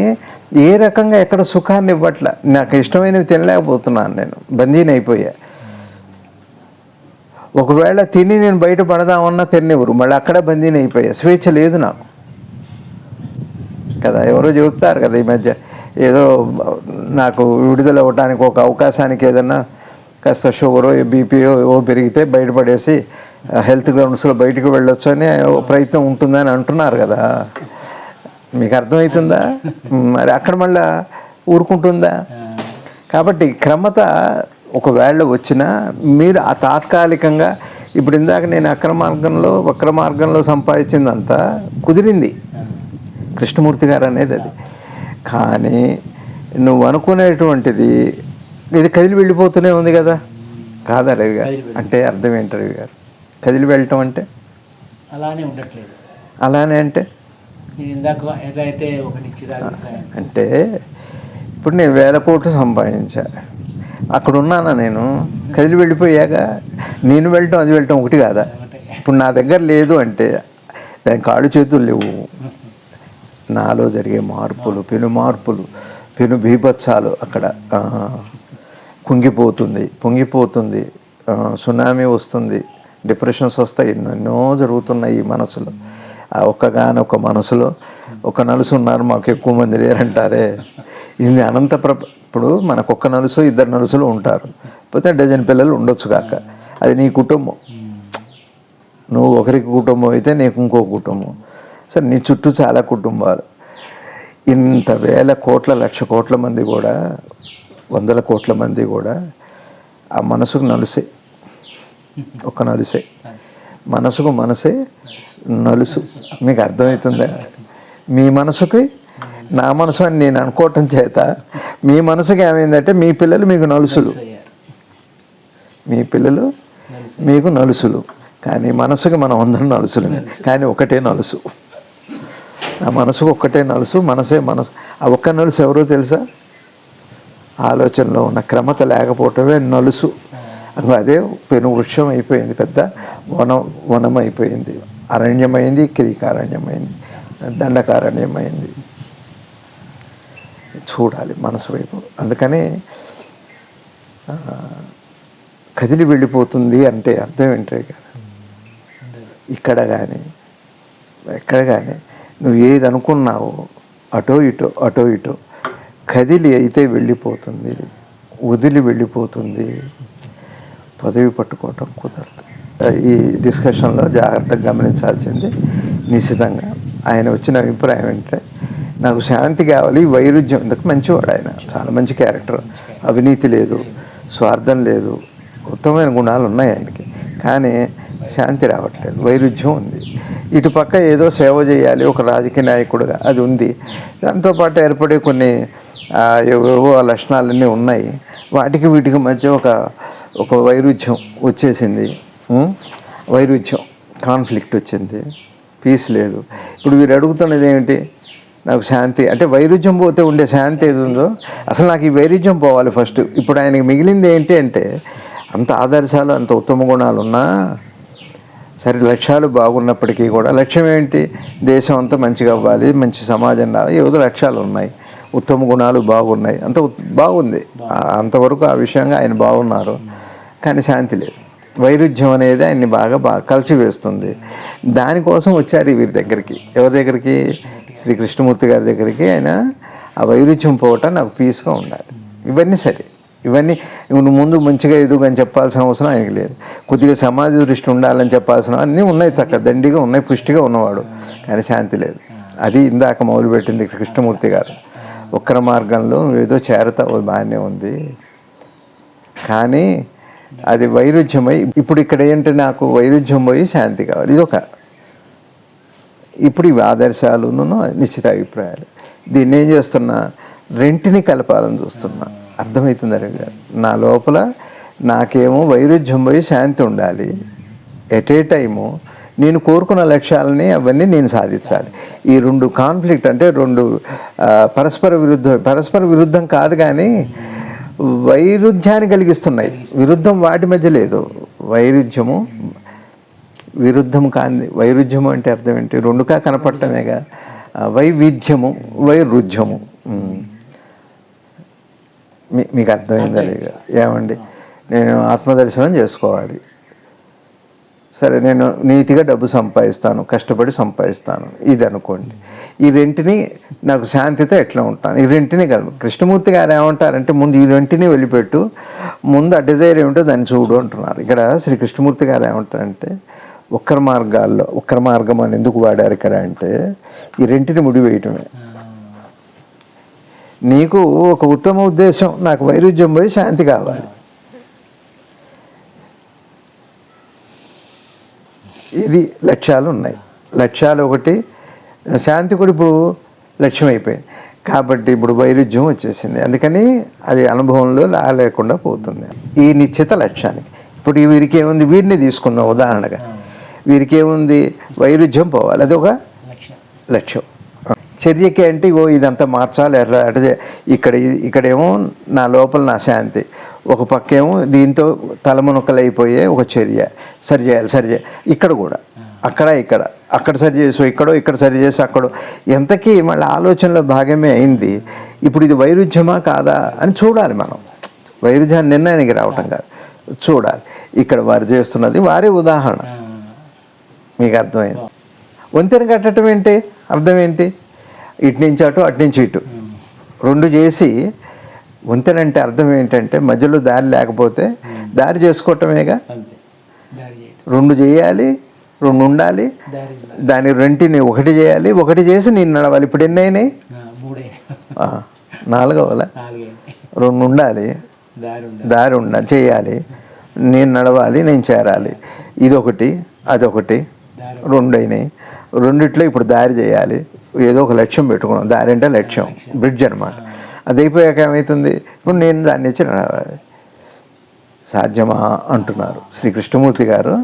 [SPEAKER 1] ఏ రకంగా ఎక్కడ సుఖాన్ని ఇవ్వట్ల. నాకు ఇష్టమైనవి తినలేకపోతున్నాను, నేను బందీని అయిపోయా. ఒకవేళ తిని నేను బయట పడదామన్నా తినేవారు, మళ్ళీ అక్కడ బందీని అయిపోయా. స్వేచ్ఛ లేదు నాకు కదా. ఎవరో చెబుతారు కదా ఈ మధ్య, ఏదో నాకు విడుదల అవ్వడానికి ఒక అవకాశానికి ఏదన్నా కాస్త షుగరో బీపీయో పెరిగితే బయటపడేసి హెల్త్ గ్రౌండ్స్లో బయటకు వెళ్ళొచ్చు అని ప్రయత్నం ఉంటుందని అంటున్నారు కదా. మీకు అర్థమవుతుందా? మరి అక్కడ మళ్ళా ఊరుకుంటుందా? కాబట్టి క్రమత ఒకవేళ వచ్చినా మీరు ఆ తాత్కాలికంగా, ఇప్పుడు ఇందాక నేను వక్ర మార్గంలో సంపాదించిందంతా కుదిరింది, కృష్ణమూర్తి గారు అనేది అది. కానీ నువ్వు అనుకునేటువంటిది ఇది కదిలి వెళ్ళిపోతూనే ఉంది కదా. కాదా రవి గారు? అంటే అర్థం ఏంటి రవి గారు? కదిలి వెళ్ళటం అంటే
[SPEAKER 2] అలానే ఉండట్లేదు.
[SPEAKER 1] అలానే అంటే అంటే ఇప్పుడు నేను 1000 కోట్లు సంపాదించా, అక్కడ ఉన్నానా నేను? కదిలి వెళ్ళిపోయాక నేను వెళ్ళటం అది వెళ్ళటం ఒకటి కాదా? ఇప్పుడు నా దగ్గర లేదు అంటే దాని కాళ్ళు చేతులు లేవు. నాలో జరిగే మార్పులు, పెను బీభత్సాలు, అక్కడ పొంగిపోతుంది, సునామీ వస్తుంది, డిప్రెషన్స్ వస్తాయి, ఎన్నో జరుగుతున్నాయి ఈ మనసులో. ఆ ఒక్క మనసులో ఒక నలుసు ఉన్నారు, మాకు ఎక్కువ మంది లేరంటారే. ఇది ఇప్పుడు మనకు ఒక్క నలుసు 2 నలుసులు ఉంటారు, పోతే డజన్ పిల్లలు ఉండొచ్చు కాక. అది నీ కుటుంబం. నువ్వు ఒకరికి కుటుంబం అయితే నీకు ఇంకో కుటుంబం. సరే, నీ చుట్టూ చాలా కుటుంబాలు. ఇంత 1000 కోట్ల 1,00,000 కోట్ల మంది కూడా, 100 కోట్ల మంది కూడా ఆ మనసుకు నలుసే, ఒక నలుసే. మనసే నలుసు. మీకు అర్థమవుతుందా? మీ మనసుకి నా మనసు అని నేను అనుకోవటం చేత మీ మనసుకి ఏమైందంటే మీ పిల్లలు మీకు నలుసులు, మీకు నలుసులు. కానీ మనసుకి మనం అందరం నలుసులు, కానీ ఒకటే నలుసు. ఆ మనసుకు ఒక్కటే నలుసు, మనసే మనసు. ఆ ఒక్క నలుసు ఎవరో తెలుసా? ఆలోచనలో ఉన్న క్రమత లేకపోవటమే నలుసు. అదే పెను వృక్షం అయిపోయింది, పెద్ద వనం అయిపోయింది, అరణ్యమైంది, కిరీకారణ్యమైంది, దండకారణ్యమైంది. చూడాలి మనసు వైపు. అందుకని కదిలి వెళ్ళిపోతుంది అంటే అర్థం ఏంటి? ఇక్కడ కానీ ఎక్కడ కానీ నువ్వు ఏది అనుకున్నావో అటో ఇటో కదిలి అయితే వెళ్ళిపోతుంది, వదిలి వెళ్ళిపోతుంది. పదవి పట్టుకోవటం కుదరదు. ఈ డిస్కషన్లో జాగ్రత్తగా గమనించాల్సింది నిశ్చితంగా. ఆయన వచ్చిన అభిప్రాయం ఏంటంటే, నాకు శాంతి కావాలి, వైరుధ్యం. ఇందుకు మంచివాడు ఆయన, చాలా మంచి క్యారెక్టర్, అవినీతి లేదు, స్వార్థం లేదు, ఉత్తమమైన గుణాలు ఉన్నాయి ఆయనకి. కానీ శాంతి రావట్లేదు, వైరుధ్యం ఉంది. ఇటుపక్క ఏదో సేవ చేయాలి ఒక రాజకీయ నాయకుడుగా, అది ఉంది. దాంతోపాటు ఏర్పడే కొన్ని ఏవేవో లక్షణాలన్నీ ఉన్నాయి. వాటికి వీటికి మధ్య ఒక వైరుధ్యం వచ్చేసింది. వైరుధ్యం, కాన్ఫ్లిక్ట్ వచ్చింది, పీస్ లేదు. ఇప్పుడు వీరు అడుగుతున్నది ఏమిటి? నాకు శాంతి అంటే వైరుధ్యం పోతే ఉండే శాంతి ఏది ఉందో అసలు నాకు ఈ వైరుధ్యం పోవాలి ఫస్ట్. ఇప్పుడు ఆయనకి మిగిలింది ఏంటి అంటే అంత ఆదర్శాలు, అంత ఉత్తమ గుణాలు ఉన్నా సరే, లక్ష్యాలు బాగున్నప్పటికీ కూడా లక్ష్యం ఏంటి? దేశం అంతా మంచిగా అవ్వాలి, మంచి సమాజం రావాలి, ఏదో లక్ష్యాలు ఉన్నాయి, ఉత్తమ గుణాలు బాగున్నాయి, అంత బాగుంది. అంతవరకు ఆ విషయంగా ఆయన బాగున్నారు. కానీ శాంతి లేదు. వైరుధ్యం అనేది ఆయన్ని బాగా కలిసివేస్తుంది. దానికోసం వచ్చారు వీరి దగ్గరికి. ఎవరి దగ్గరికి? శ్రీ కృష్ణమూర్తి గారి దగ్గరికి. ఆయన ఆ వైరుధ్యం పోవటం నాకు పీస్గా ఉండాలి. ఇవన్నీ సరే, ఇవన్నీ నువ్వు ముందు మంచిగా ఎదుగుని చెప్పాల్సిన అవసరం ఆయనకి లేదు. కొద్దిగా సమాజ దృష్టి ఉండాలని చెప్పాల్సిన అన్నీ ఉన్నాయి, చక్కగా దండిగా ఉన్నాయి, పుష్టిగా ఉన్నవాడు. కానీ శాంతి లేదు. అది ఇందాక మొదలుపెట్టింది కృష్ణమూర్తి గారు. ఒక్కర మార్గంలో ఏదో చేరతావు, బాగానే ఉంది, కానీ అది వైరుధ్యమై ఇప్పుడు ఇక్కడ ఏంటి? నాకు వైరుధ్యం పోయి శాంతి కావాలి. ఇదొక ఇప్పుడు ఇవి ఆదర్శాలును నిశ్చిత అభిప్రాయాలు. దీన్ని ఏం చేస్తున్నా? రెంటిని కలపాలని చూస్తున్నా. అర్థమవుతుంది రవి గారు? నా లోపల నాకేమో వైరుధ్యం పోయి శాంతి ఉండాలి. ఎట్ ఏ టైము నేను కోరుకున్న లక్ష్యాలని అవన్నీ నేను సాధించాలి. ఈ రెండు కాన్ఫ్లిక్ట్ అంటే రెండు పరస్పర విరుద్ధం కాదు, కానీ వైరుధ్యాన్ని కలిగిస్తున్నాయి. విరుద్ధం వాటి మధ్య లేదు. వైరుధ్యము విరుద్ధము కాంది. వైరుధ్యము అంటే అర్థం ఏంటి? రెండుగా కనపడటమేగా. వైవిధ్యము, వైరుధ్యము. మీకు అర్థమైందా లేదా? ఏమండి, నేను ఆత్మదర్శనం చేసుకోవాలి. సరే, నేను నీతిగా డబ్బు సంపాదిస్తాను, కష్టపడి సంపాదిస్తాను, ఇది అనుకోండి. ఈ రెంటిని నాకు శాంతితో ఎట్లా ఉంటాను? ఈ రెంటిని కాదు. కృష్ణమూర్తి గారు ఏమంటారంటే ముందు ఈ రెంటిని వెళ్ళిపెట్టు, ముందు ఆ డిజైర్ ఏమిటో దాన్ని చూడు అంటున్నారు. ఇక్కడ శ్రీ కృష్ణమూర్తి గారు ఏమంటారంటే ఒక్కరి మార్గం అని ఎందుకు వాడారు ఇక్కడ అంటే ఈ రెంటిని ముడివేయటమే. నీకు ఒక ఉత్తమ ఉద్దేశం, నాకు వైరుధ్యం పోయి శాంతి కావాలి. ఇది లక్ష్యాలు ఉన్నాయి. లక్ష్యాలు ఒకటి, శాంతి కూడా ఇప్పుడు లక్ష్యం అయిపోయింది. కాబట్టి ఇప్పుడు వైరుధ్యం వచ్చేసింది. అందుకని అది అనుభవంలో లేకుండా పోతుంది. ఈ నిశ్చిత లక్ష్యానికి ఇప్పుడు వీరికి ఏముంది? వీరిని తీసుకుందాం ఉదాహరణగా. వీరికి ఏముంది? వైరుధ్యం పోవాలి, అదొక లక్ష్యం. చర్యకి అంటే ఇదంతా మార్చాలి, అట్లా ఇక్కడేమో నా లోపల నా శాంతి, ఒక పక్కేమో దీంతో తలమునకలైపోయే ఒక చర్య సరిచేయాలి. ఇక్కడ కూడా అక్కడ సరి చేసి ఇక్కడ సరి చేసి అక్కడో, ఎంతకీ మళ్ళీ ఆలోచనలో భాగమే అయింది. ఇప్పుడు ఇది వైరుధ్యమా కాదా అని చూడాలి మనం. వైరుధ్యాన్ని నిర్ణయానికి రావటం కాదు, చూడాలి. ఇక్కడ వారు చేస్తున్నది వారి ఉదాహరణ. మీకు అర్థమైంది? వంతెన కట్టడం ఏంటి? అర్థం ఏంటి? ఇటు నుంచి అటు, అటు నుంచి ఇటు, రెండు చేసి వంతెన అంటే అర్థం ఏంటంటే మధ్యలో దారి లేకపోతే దారి చేసుకోవటమేగా. రెండు చేయాలి, రెండు ఉండాలి, దాని రెంటిని ఒకటి చేయాలి, ఒకటి చేసి నేను నడవాలి. ఇప్పుడు ఎన్ని అయినాయి? 4 అవ్వాలా? 2 ఉండాలి, దారి ఉండాలి, చేయాలి, నేను నడవాలి, నేను చేరాలి. ఇదొకటి, అదొకటి, 2 అయినాయి. రెండిట్లో ఇప్పుడు దారి చేయాలి, ఏదో ఒక లక్ష్యం పెట్టుకున్నాం. దారి అంటే లక్ష్యం, బ్రిడ్జ్ అనమాట. అది అయిపోయాక ఏమవుతుంది? ఇప్పుడు నేను దాన్ని ఇచ్చి నడవాలి. సాధ్యమా అంటున్నారు శ్రీ కృష్ణమూర్తి గారు.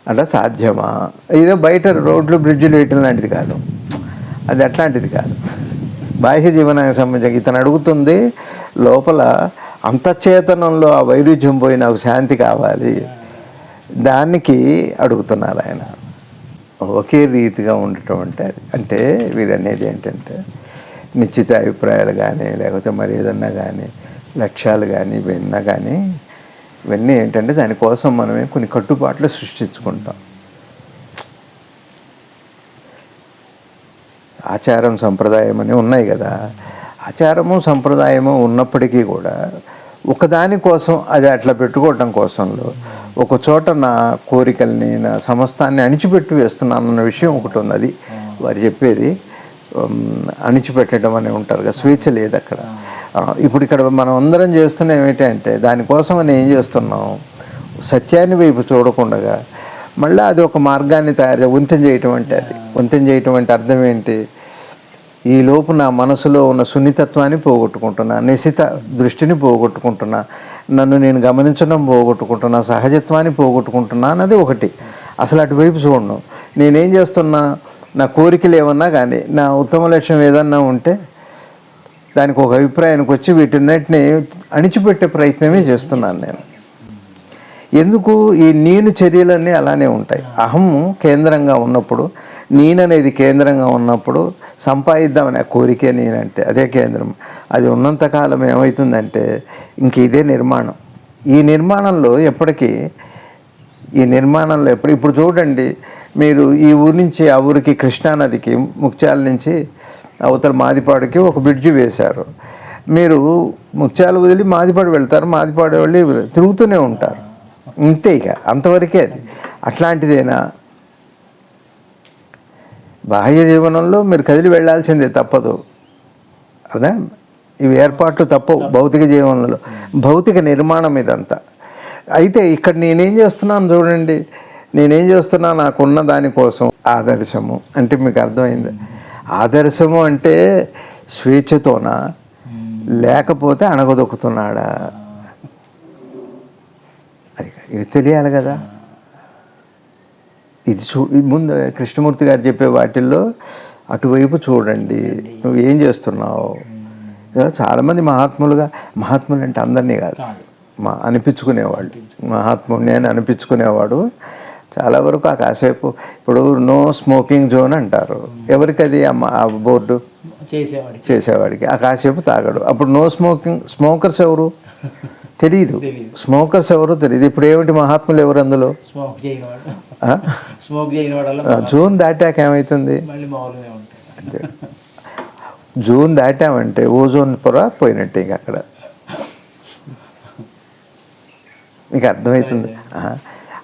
[SPEAKER 1] అట్లా సాధ్యమా? ఏదో బయట రోడ్లు బ్రిడ్జిలు వేయటం లాంటిది కాదు, అది అట్లాంటిది కాదు. బాహ్య జీవనానికి సంబంధించి ఇతను అడుగుతుంది లోపల అంతఃచేతనంలో ఆ వైరుధ్యం పోయి నాకు శాంతి కావాలి, దానికి అడుగుతున్నారు ఆయన. ఒకే రీతిగా ఉండటం అంటే వీరు అనేది ఏంటంటే నిశ్చిత అభిప్రాయాలు కానీ లేకపోతే మరి ఏదన్నా కానీ లక్ష్యాలు కానీ ఇవన్నా కానీ ఇవన్నీ ఏంటంటే దానికోసం మనమే కొన్ని కట్టుబాట్లు సృష్టించుకుంటాం. ఆచారం సంప్రదాయం అని ఉన్నాయి కదా. ఆచారము సంప్రదాయము ఉన్నప్పటికీ కూడా ఒకదానికోసం అది అట్లా పెట్టుకోవటం కోసంలో ఒక చోట నా కోరికల్ని నా సమస్తాన్ని అణిచిపెట్టి వేస్తున్నాను అన్న విషయం ఒకటి ఉంది. అది వారు చెప్పేది అణిచిపెట్టడం అని ఉంటారు కదా, స్వేచ్ఛ లేదు అక్కడ. ఇప్పుడు ఇక్కడ మనం అందరం చేస్తున్న ఏమిటంటే దానికోసం అని ఏం చేస్తున్నాం, సత్యాన్ని వైపు చూడకుండా మళ్ళీ అది ఒక మార్గాన్ని వంతెన చేయటం అంటే అది వంతెన చేయటం అంటే అర్థం ఏంటి? ఈ లోపు నా మనసులో ఉన్న సున్నితత్వాన్ని పోగొట్టుకుంటున్నా, నిశిత దృష్టిని పోగొట్టుకుంటున్నా, నన్ను నేను గమనించడం పోగొట్టుకుంటున్నా, సహజత్వాన్ని పోగొట్టుకుంటున్నా అన్నది ఒకటి. అసలు అటువైపు చూడను. నేనేం చేస్తున్నా, నా కోరికలు ఏమన్నా కానీ, నా ఉత్తమ లక్ష్యం ఏదన్నా ఉంటే దానికి ఒక అభిప్రాయానికి వచ్చి వీటిన్నిటిని అణిచిపెట్టే ప్రయత్నమే చేస్తున్నాను నేను. ఎందుకు? ఈ నేను చర్యలన్నీ అలానే ఉంటాయి. అహము కేంద్రంగా ఉన్నప్పుడు, నేననేది కేంద్రంగా ఉన్నప్పుడు సంపాదిద్దామనే కోరికే నేనంటే అదే కేంద్రం. అది ఉన్నంతకాలం ఏమవుతుందంటే ఇంక ఇదే నిర్మాణం. ఈ నిర్మాణంలో ఇప్పుడు చూడండి, మీరు ఈ ఊరి నుంచి ఆ ఊరికి కృష్ణానదికి ముఖ్యాల నుంచి అవతల మాదిపాడుకి ఒక బ్రిడ్జి వేశారు. మీరు ముఖ్యాలు వదిలి మాదిపాడు వెళ్తారు, మాదిపాడు వెళ్ళి తిరుగుతూనే ఉంటారు. ఇంతే, ఇక అంతవరకే అది. అట్లాంటిదేనా బాహ్య జీవనంలో మీరు కదిలి వెళ్ళాల్సిందే, తప్పదు. అదే ఇవి ఏర్పాట్లు తప్పవు భౌతిక జీవనంలో. భౌతిక నిర్మాణం ఇదంతా. అయితే ఇక్కడ నేనేం చేస్తున్నాను చూడండి, నాకున్న దానికోసం ఆదర్శము అంటే మీకు అర్థమైంది. ఆదర్శము అంటే స్వేచ్ఛతోనా లేకపోతే అణగదొక్కుతున్నాడా, అది ఇది తెలియాలి కదా. ఇది ముందు కృష్ణమూర్తి గారు చెప్పే వాటిల్లో అటువైపు చూడండి, నువ్వు ఏం చేస్తున్నావు. చాలామంది మహాత్ములు అంటే అందరినీ కాదు, అనిపించుకునేవాళ్ళు. మహాత్ముడిని అని అనిపించుకునేవాడు చాలా వరకు ఆ కాసేపు. ఇప్పుడు నో స్మోకింగ్ జోన్ అంటారు. ఎవరికి అది ఆ బోర్డు చేసేవాడికి ఆ కాసేపు తాగడు. అప్పుడు నో స్మోకర్స్ ఎవరు తెలియదు, స్మోకర్స్ ఎవరు తెలియదు. ఇప్పుడు ఏమిటి మహాత్ములు ఎవరు అందులో? జూన్ దాటాక ఏమవుతుంది? అంతే, జూన్ దాటామంటే ఓజోన్ పొర పోయినట్టే ఇంక అక్కడ. మీకు అర్థమవుతుంది?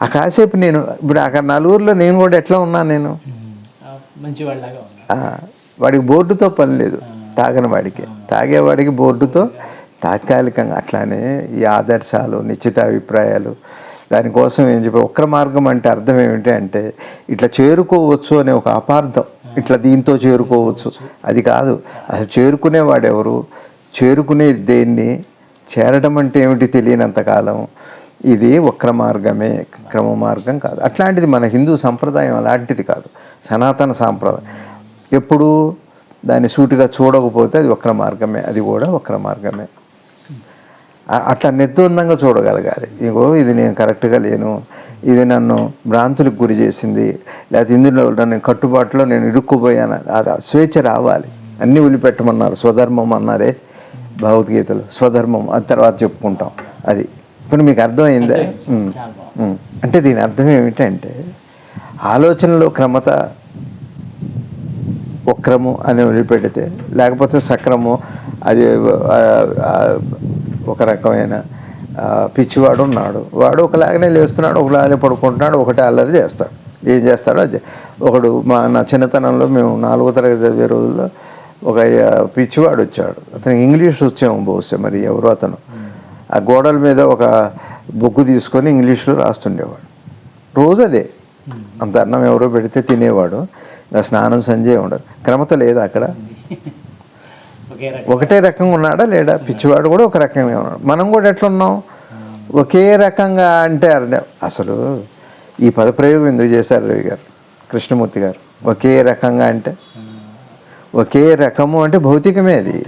[SPEAKER 1] ఆ కాసేపు నేను ఇప్పుడు అక్కడ నలుగురిలో నేను కూడా ఎట్లా ఉన్నాను, నేను వాడికి బోర్డుతో పని లేదు, తాగని వాడికి. తాగేవాడికి బోర్డుతో తాత్కాలికంగా. అట్లానే ఈ ఆదర్శాలు, నిశ్చిత అభిప్రాయాలు, దానికోసం ఏం చెప్పి వక్ర మార్గం అంటే అర్థం ఏమిటి అంటే ఇట్లా చేరుకోవచ్చు అనే ఒక అపార్థం. ఇట్లా దీంతో చేరుకోవచ్చు అది కాదు. అసలు చేరుకునేవాడెవరు, చేరుకునేది దేన్ని, చేరడం అంటే ఏమిటి తెలియనంతకాలం ఇది వక్ర మార్గమే, క్రమ మార్గం కాదు. అట్లాంటిది మన హిందూ సంప్రదాయం అలాంటిది కాదు. సనాతన సాంప్రదాయం ఎప్పుడు దాన్ని సూటిగా చూడకపోతే అది వక్ర మార్గమే, అది కూడా వక్ర మార్గమే. అట్లా నిర్ద్వందంగా చూడగలగాలి. ఇగో ఇది నేను కరెక్ట్గా లేను, ఇది నన్ను భ్రాంతులకు గురి చేసింది, లేకపోతే ఇందులో నన్ను కట్టుబాటులో నేను ఇరుక్కుపోయాను. అది స్వేచ్ఛ రావాలి. అన్నీ వదిలిపెట్టమన్నారు, స్వధర్మం అన్నారే భగవద్గీతలో. స్వధర్మం అది తర్వాత చెప్పుకుంటాం. అది ఇప్పుడు మీకు అర్థమైందే. అంటే దీని అర్థం ఏమిటంటే ఆలోచనలో క్రమత, వక్రము అని వదిలిపెడితే, లేకపోతే సక్రము అది ఒక రకమైన పిచ్చివాడు ఉన్నాడు. వాడు ఒకలాగానే లేస్తున్నాడు, ఒకలాగానే పడుకుంటున్నాడు, ఒకటే అల్లరి చేస్తాడు. ఏం చేస్తాడో అది. నా చిన్నతనంలో మేము 4వ తరగతి చదివే రోజుల్లో ఒక పిచ్చివాడు వచ్చాడు. అతనికి ఇంగ్లీష్ వచ్చాము బహుశా, మరి ఎవరో అతను. ఆ గోడల మీద ఒక బుక్ తీసుకొని ఇంగ్లీష్లో రాస్తుండేవాడు. రోజు అదే. అంత అన్నం ఎవరో పెడితే తినేవాడు. స్నానం సంజయ్ ఉండదు. క్రమత లేదా అక్కడ? ఒకటే రకంగా ఉన్నాడా లేడా? పిచ్చివాడు కూడా ఒక రకంగా ఉన్నాడు. మనం కూడా ఎట్లున్నాం? ఒకే రకంగా అంటే అసలు ఈ పదప్రయోగం ఎందుకు చేశారు రవి గారు, కృష్ణమూర్తి గారు? ఒకే రకంగా అంటే, ఒకే రకము అంటే భౌతికమే అది.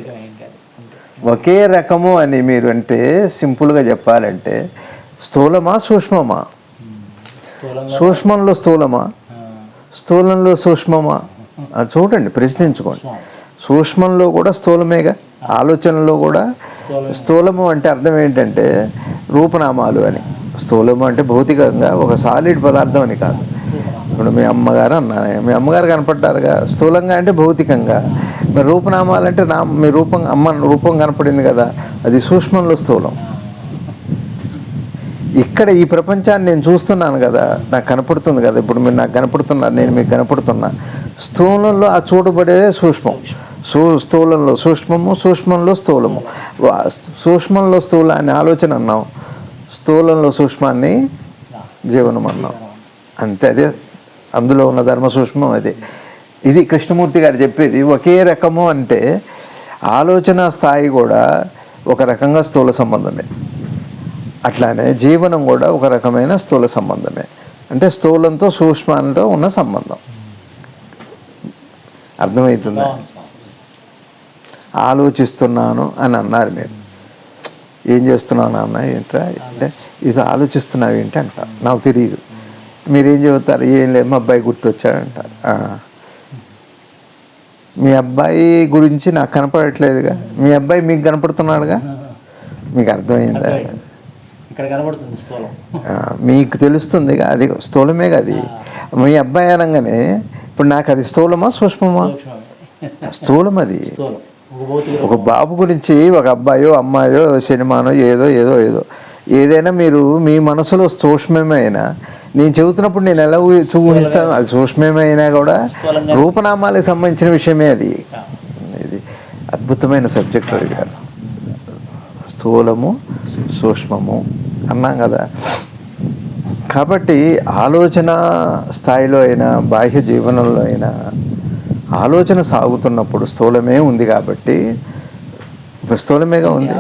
[SPEAKER 1] ఒకే రకము అని మీరు అంటే సింపుల్గా చెప్పాలంటే స్థూలమా సూక్ష్మమా? సూక్ష్మంలో స్థూలమా, స్థూలంలో సూక్ష్మమా? అది చూడండి, ప్రశ్నించుకోండి. సూక్ష్మంలో కూడా స్థూలమేగా, ఆలోచనలో కూడా స్థూలము అంటే అర్థం ఏంటంటే రూపనామాలు అని. స్థూలము అంటే భౌతికంగా ఒక సాలిడ్ పదార్థం అని కాదు. ఇప్పుడు మీ అమ్మగారు అన్నాను, మీ అమ్మగారు కనపడ్డారుగా, స్థూలంగా అంటే భౌతికంగా. మరి రూపనామాలు అంటే మీ రూపం, అమ్మ రూపం కనపడింది కదా, అది సూక్ష్మంలో స్థూలం. ఇక్కడ ఈ ప్రపంచాన్ని నేను చూస్తున్నాను కదా, నాకు కనపడుతుంది కదా, ఇప్పుడు మీరు నాకు కనపడుతున్నారు, నేను మీకు కనపడుతున్నా. స్థూలంలో ఆ చూడబడే సూక్ష్మం, స్థూలంలో సూక్ష్మము, సూక్ష్మంలో స్థూలము. సూక్ష్మంలో స్థూలాన్ని ఆలోచన అన్నాం, స్థూలంలో సూక్ష్మాన్ని జీవనం అన్నాం. అంతే, అదే అందులో ఉన్న ధర్మ సూక్ష్మం అదే. ఇది కృష్ణమూర్తి గారు చెప్పేది. ఒకే రకము అంటే ఆలోచన స్థాయి కూడా ఒక రకంగా స్థూల సంబంధమే, అట్లానే జీవనం కూడా ఒక రకమైన స్థూల సంబంధమే. అంటే స్థూలంతో సూక్ష్మంతో ఉన్న సంబంధం. అర్థమవుతుందా? ఆలోచిస్తున్నాను అని అన్నారు మీరు. ఏం చేస్తున్నాను అన్న ఏంట్రా అంటే ఇది ఆలోచిస్తున్నావు ఏంటి అంటారు. నాకు తెలియదు. మీరేం చెబుతారు? ఏం లేదు మా అబ్బాయి గుర్తొచ్చాడంటారు. మీ అబ్బాయి గురించి నాకు కనపడట్లేదుగా, మీ అబ్బాయి మీకు కనపడుతున్నాడుగా. మీకు అర్థమైందా?
[SPEAKER 2] ఇక్కడ కనబడుతుంది స్థూలం,
[SPEAKER 1] మీకు తెలుస్తుంది. అది స్థూలమే అది. మీ అబ్బాయి అనగానే ఇప్పుడు నాకు అది స్థూలమా సూక్ష్మమా? స్థూలం. అది ఒక బాబు గురించి ఒక అబ్బాయో అమ్మాయో సినిమానో ఏదో ఏదో ఏదో ఏదైనా మీరు మీ మనసులో సూక్ష్మమైనా నేను చెబుతున్నప్పుడు నేను ఎలా ఊహిస్తాను? అది సూక్ష్మమైనా కూడా రూపనామాలకు సంబంధించిన విషయమే అది. ఇది అద్భుతమైన సబ్జెక్ట్ అడిగారు. స్థూలము సూక్ష్మము అన్నాం కదా. కాబట్టి ఆలోచన స్థాయిలో అయినా బాహ్య జీవనంలో అయినా ఆలోచన సాగుతున్నప్పుడు స్థూలమే ఉంది. కాబట్టి ఇప్పుడు స్థూలమేగా ఉంది.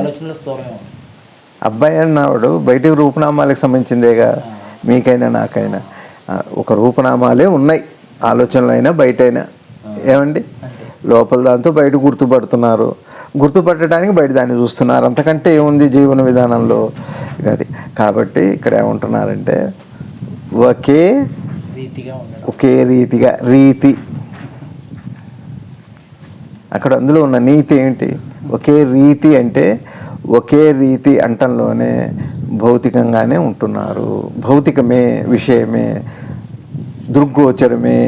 [SPEAKER 1] అబ్బాయి అన్నవాడు బయటికి రూపనామాలకు సంబంధించిందేగా. మీకైనా నాకైనా ఒక రూపనామాలే ఉన్నాయి, ఆలోచనలు అయినా బయట అయినా. ఏమండి? లోపల దాంతో బయట గుర్తుపడుతున్నారు, గుర్తుపట్టడానికి బయట దాన్ని చూస్తున్నారు. అంతకంటే ఏముంది జీవన విధానంలో? అది. కాబట్టి ఇక్కడ ఏమంటున్నారంటే ఒకే రీతిగా రీతి. అక్కడ అందులో ఉన్న నీతి ఏంటి? ఒకే రీతి అంటే ఒకే రీతి అంటంలోనే భౌతికంగానే ఉంటున్నారు. భౌతికమే, విషయమే, దృగ్గోచరమే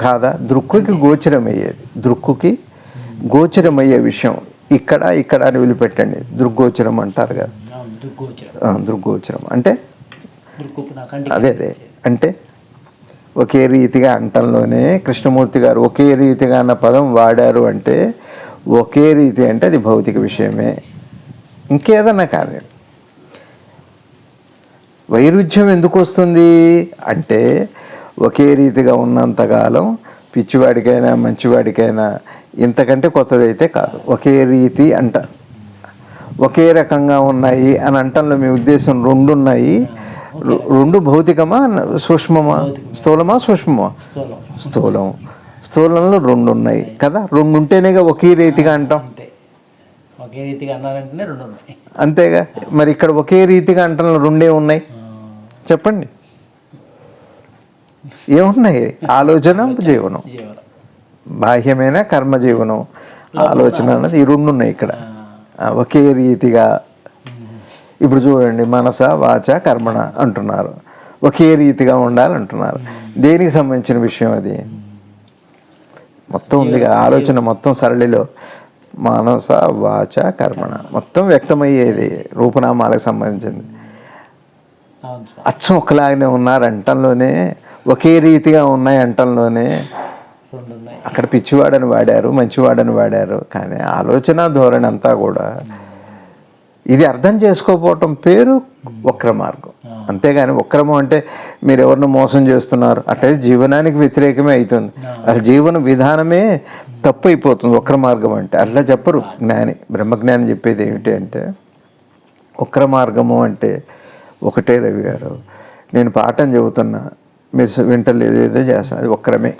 [SPEAKER 1] కాదా? దృక్కుకి గోచరమయ్యేది, దృక్కుకి గోచరమయ్యే విషయం ఇక్కడ ఇక్కడ అని వదిలిపెట్టండి. దృగ్గోచరం అంటారు కదా. దృగ్గోచరం అంటే అదే అంటే ఒకే రీతిగా అంటంలోనే కృష్ణమూర్తి గారు ఒకే రీతిగా అన్న పదం వాడారు. అంటే ఒకే రీతి అంటే అది భౌతిక విషయమే, ఇంకేదన్నా కానీ. వైరుధ్యం ఎందుకు వస్తుంది అంటే ఒకే రీతిగా ఉన్నంతకాలం పిచ్చివాడికైనా మంచివాడికైనా ఇంతకంటే కొత్తదైతే కాదు. ఒకే రీతి అంట, ఒకే రకంగా ఉన్నాయి అని అంటంలో మీ ఉద్దేశం రెండు ఉన్నాయి. రెండు భౌతికమా సూక్ష్మమా? స్థూలమా సూక్ష్మమా? స్థూలం. స్థూలంలో రెండు ఉన్నాయి కదా. రెండు ఉంటేనేగా ఒకే రీతిగా అంటాం. అంతేగా. మరి ఇక్కడ ఒకే రీతిగా అంటంలో రెండే ఉన్నాయి. చెప్పండి ఏమున్నాయి? ఆలోచన, జీవనం. బాహ్యమైన కర్మజీవనం, ఆలోచన అన్నది ఈ రెండు ఉన్నాయి ఇక్కడ ఒకే రీతిగా. ఇప్పుడు చూడండి, మనస వాచ కర్మణ అంటున్నారు, ఒకే రీతిగా ఉండాలంటున్నారు. దేనికి సంబంధించిన విషయం అది? మొత్తం ఉంది కదా ఆలోచన, మొత్తం సరళిలో మనస వాచ కర్మణ మొత్తం వ్యక్తమయ్యేది రూపనామాలకు సంబంధించింది. అచ్చం ఒకలాగానే ఉన్నారంటంలోనే, ఒకే రీతిగా ఉన్నాయి అంటంలోనే అక్కడ పిచ్చివాడని వాడారు, మంచివాడని వాడారు. కానీ ఆలోచన ధోరణి అంతా కూడా ఇది అర్థం చేసుకోకపోవటం పేరు వక్ర మార్గం. అంతేగాని వక్రము అంటే మీరు ఎవరిని మోసం చేస్తున్నారు అట్లయితే జీవనానికి వ్యతిరేకమే అవుతుంది. అసలు జీవన విధానమే తప్పు అయిపోతుంది వక్ర మార్గం అంటే. అట్లా చెప్పరు జ్ఞాని. బ్రహ్మజ్ఞాని చెప్పేది ఏమిటి అంటే వక్ర మార్గము అంటే ఒకటే. రవి గారు, నేను పాఠం చెబుతున్నా, మీరు వింటలేదు, ఏదో చేస్తాను, అది వక్రమే.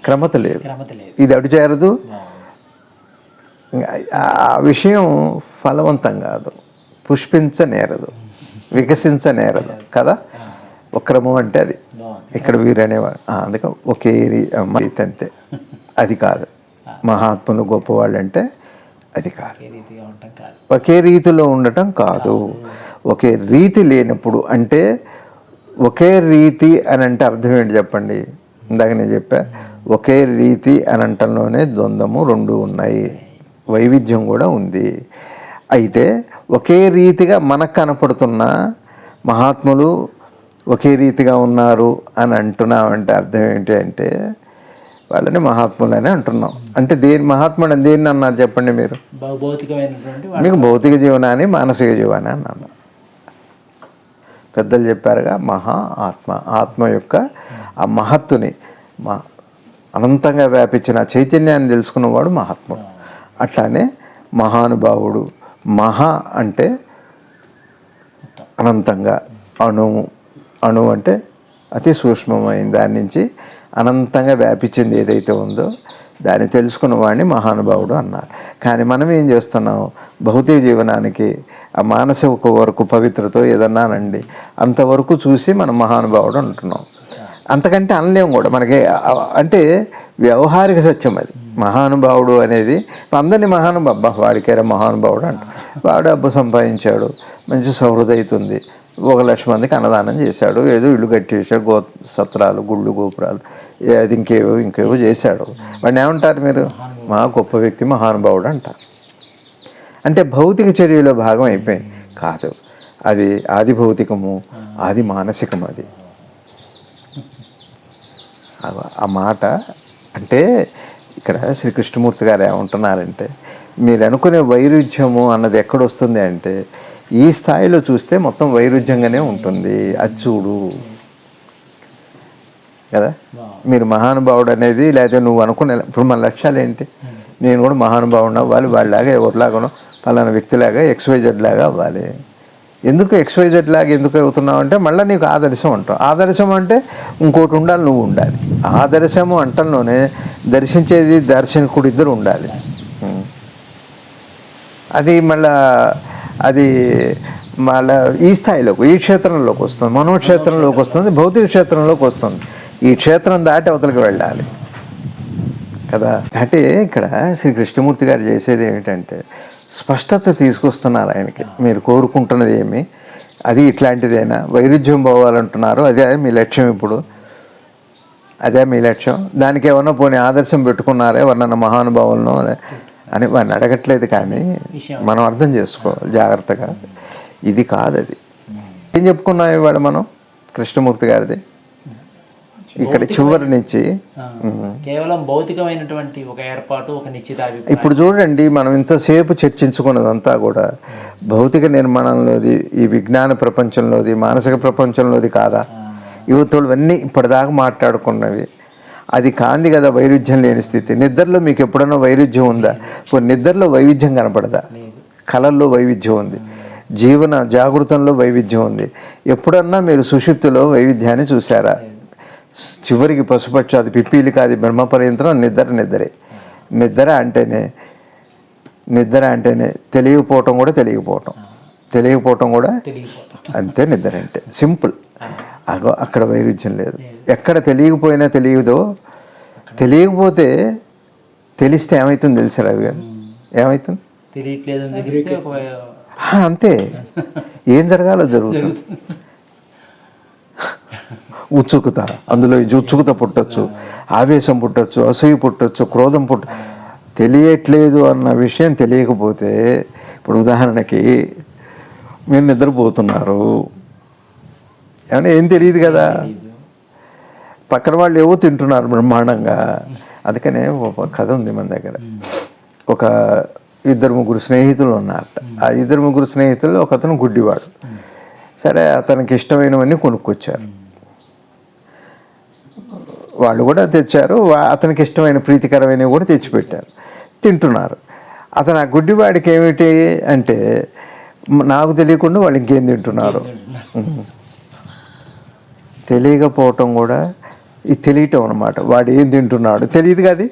[SPEAKER 1] క్రమత లేదు. ఇది అటు చేరదు. ఆ విషయం ఫలవంతం కాదు, పుష్పించనేరదు, వికసించనేరదు కదా. వక్రము అంటే అది. ఇక్కడ వీరు అనేవాడు అందుకే ఒకే రీతి అంతే. అది కాదు. మహాత్ములు గొప్పవాళ్ళు అంటే అది కాదు. ఒకే రీతిలో ఉండటం కాదు. ఒకే రీతి లేనప్పుడు అంటే ఒకే రీతి అని అంటే అర్థం ఏంటి చెప్పండి? ఇందాక నేను చెప్పా, ఒకే రీతి అని అంటంలోనే ద్వంద్వము రెండు ఉన్నాయి, వైవిధ్యం కూడా ఉంది. అయితే ఒకే రీతిగా మనకు కనపడుతున్న మహాత్ములు ఒకే రీతిగా ఉన్నారు అని అంటున్నామంటే అర్థం ఏంటి అంటే వాళ్ళని మహాత్ములని అంటున్నాం. అంటే దేని మహాత్ముడు అని దేన్ని అన్నారు చెప్పండి మీరు? మీకు భౌతిక జీవనాన్ని మానసిక జీవనాన్ని అన్నాను. పెద్దలు చెప్పారుగా, మహా ఆత్మ, ఆత్మ యొక్క ఆ మహత్తుని మా అనంతంగా వ్యాపించిన చైతన్యాన్ని తెలుసుకున్నవాడు మహాత్ముడు. అట్లానే మహానుభావుడు. మహా అంటే అనంతంగా, అణువు అంటే అతి సూక్ష్మమైన దాని నుంచి అనంతంగా వ్యాపించింది ఏదైతే ఉందో దాన్ని తెలుసుకున్న వాడిని మహానుభావుడు అన్నారు. కానీ మనం ఏం చేస్తున్నాం, భౌతిక జీవనానికి ఆ మానసిక వరకు పవిత్రతో ఏదన్నానండి అంతవరకు చూసి మనం మహానుభావుడు అంటున్నాం. అంతకంటే అనలేము కూడా మనకి. అంటే వ్యవహారిక సత్యం అది. మహానుభావుడు అనేది అందరినీ వాడికేరా మహానుభావుడు అంట. వాడు డబ్బు సంపాదించాడు, మంచి సౌహృదయితుంది, 1,00,000 మందికి అన్నదానం చేశాడు, ఏదో ఇల్లు కట్టేశాడు, సత్రాలు, గుళ్ళు, గోపురాలు, అది ఇంకేవో చేశాడు. వాడిని ఏమంటారు మీరు? గొప్ప వ్యక్తి, మహానుభావుడు అంటారు. అంటే భౌతిక చర్యలో భాగం అయిపోయింది కాదు. అది ఆది భౌతికము, ఆది మానసికము. అది ఆ మాట అంటే ఇక్కడ శ్రీకృష్ణమూర్తి గారు ఏమంటున్నారంటే, మీరు అనుకునే వైరుధ్యము అన్నది ఎక్కడొస్తుంది అంటే ఈ స్థాయిలో చూస్తే మొత్తం వైరుధ్యంగానే ఉంటుంది. అది చూడు కదా. మీరు మహానుభావుడు అనేది లేదా నువ్వు అనుకునే ఇప్పుడు మన లక్ష్యాలు ఏంటి? నేను కూడా మహానుభావుడు అవ్వాలి, వాళ్ళలాగా ఎవరిలాగానో పలానా వ్యక్తిలాగా XYZ లాగా అవ్వాలి. ఎందుకు XYZ లాగా ఎందుకు అవుతున్నావు అంటే మళ్ళీ నీకు ఆదర్శం అంటావు. ఆదర్శం అంటే ఇంకోటి ఉండాలి, నువ్వు ఉండాలి. ఆదర్శము అంటంలోనే దర్శించేది దర్శకుడు ఇద్దరు ఉండాలి. అది మళ్ళీ ఈ స్థాయిలోకి, ఈ క్షేత్రంలోకి వస్తుంది, మనోక్షేత్రంలోకి వస్తుంది, భౌతిక క్షేత్రంలోకి వస్తుంది. ఈ క్షేత్రం దాటి అవతలకి వెళ్ళాలి కదా. అంటే ఇక్కడ శ్రీ కృష్ణమూర్తి గారు చేసేది ఏమిటంటే స్పష్టత తీసుకొస్తున్నారు ఆయనకి. మీరు కోరుకుంటున్నది ఏమి, అది ఇట్లాంటిదేనా, వైరుధ్యం పోవాలంటున్నారు, అదే మీ లక్ష్యం. ఇప్పుడు అదే మీ లక్ష్యం. దానికి ఏమన్నా పోనీ ఆదర్శం పెట్టుకున్నారా ఎవరన్నా మహానుభావులను అని వాడిని అడగట్లేదు. కానీ మనం అర్థం చేసుకోవాలి జాగ్రత్తగా. ఇది కాదు. అది ఏం చెప్పుకున్నాం ఇవాళ మనం కృష్ణమూర్తి గారిది ఇక్కడ చివరి నుంచి
[SPEAKER 2] కేవలం భౌతికమైనటువంటి ఒక ఏర్పాటు, ఒక నిశ్చిత.
[SPEAKER 1] ఇప్పుడు చూడండి, మనం ఇంతసేపు చర్చించుకున్నదంతా కూడా భౌతిక నిర్మాణంలోది, ఈ విజ్ఞాన ప్రపంచంలోది, మానసిక ప్రపంచంలోది కాదా? యువతులు అన్నీ ఇప్పటిదాకా మాట్లాడుకున్నవి. అది కాంది కదా వైరుధ్యం లేని స్థితి. నిద్రలో మీకు ఎప్పుడన్నా వైరుధ్యం ఉందా? ఇప్పుడు నిద్రలో వైవిధ్యం కనపడదా? కళల్లో వైవిధ్యం ఉంది, జాగృతంలో వైవిధ్యం ఉంది. ఎప్పుడన్నా మీరు సుషుప్తిలో వైవిధ్యాన్ని చూసారా? చివరికి పశుపక్ష, అది పిప్పీలి కాదు, బ్రహ్మపర్యంతరం నిద్రే. నిద్ర అంటేనే తెలియకపోవటం కూడా అంతే. నిద్ర అంటే సింపుల్. అక్కడ వైరుధ్యం లేదు. ఎక్కడ తెలియకపోయినా తెలియకపోతే తెలిస్తే ఏమవుతుంది తెలుసా రవి గారు? ఏమవుతుంది? అంతే. ఏం జరగాలో జరుగుతుంది. ఉత్సుకత, అందులో ఉత్సుకత పుట్టచ్చు, ఆవేశం పుట్టచ్చు, అసూయ పుట్టచ్చు, క్రోధం తెలియట్లేదు అన్న విషయం తెలియకపోతే, ఇప్పుడు ఉదాహరణకి మీరు నిద్రపోతున్నారు, ఏమన్నా ఏం తెలియదు కదా. పక్కన వాళ్ళు ఏవో తింటున్నారు బ్రహ్మాండంగా. అందుకనే ఒక కథ ఉంది మన దగ్గర. ఒక 2-3 స్నేహితులు ఉన్నారట. ఆ 2-3 స్నేహితుల్లో ఒక అతను గుడ్డివాడు. సరే, అతనికి ఇష్టమైనవన్నీ కొనుక్కొచ్చారు. వాళ్ళు కూడా తెచ్చారు, అతనికి ఇష్టమైన ప్రీతికరమైనవి కూడా తెచ్చిపెట్టారు. తింటున్నారు. అతను ఆ గుడ్డివాడికి ఏమిటి అంటే, నాకు తెలియకుండా వాళ్ళు ఇంకేం తింటున్నారు. తెలియకపోవటం కూడా ఇది తెలియటం అన్నమాట. వాడు ఏం తింటున్నాడు తెలియదు కదా.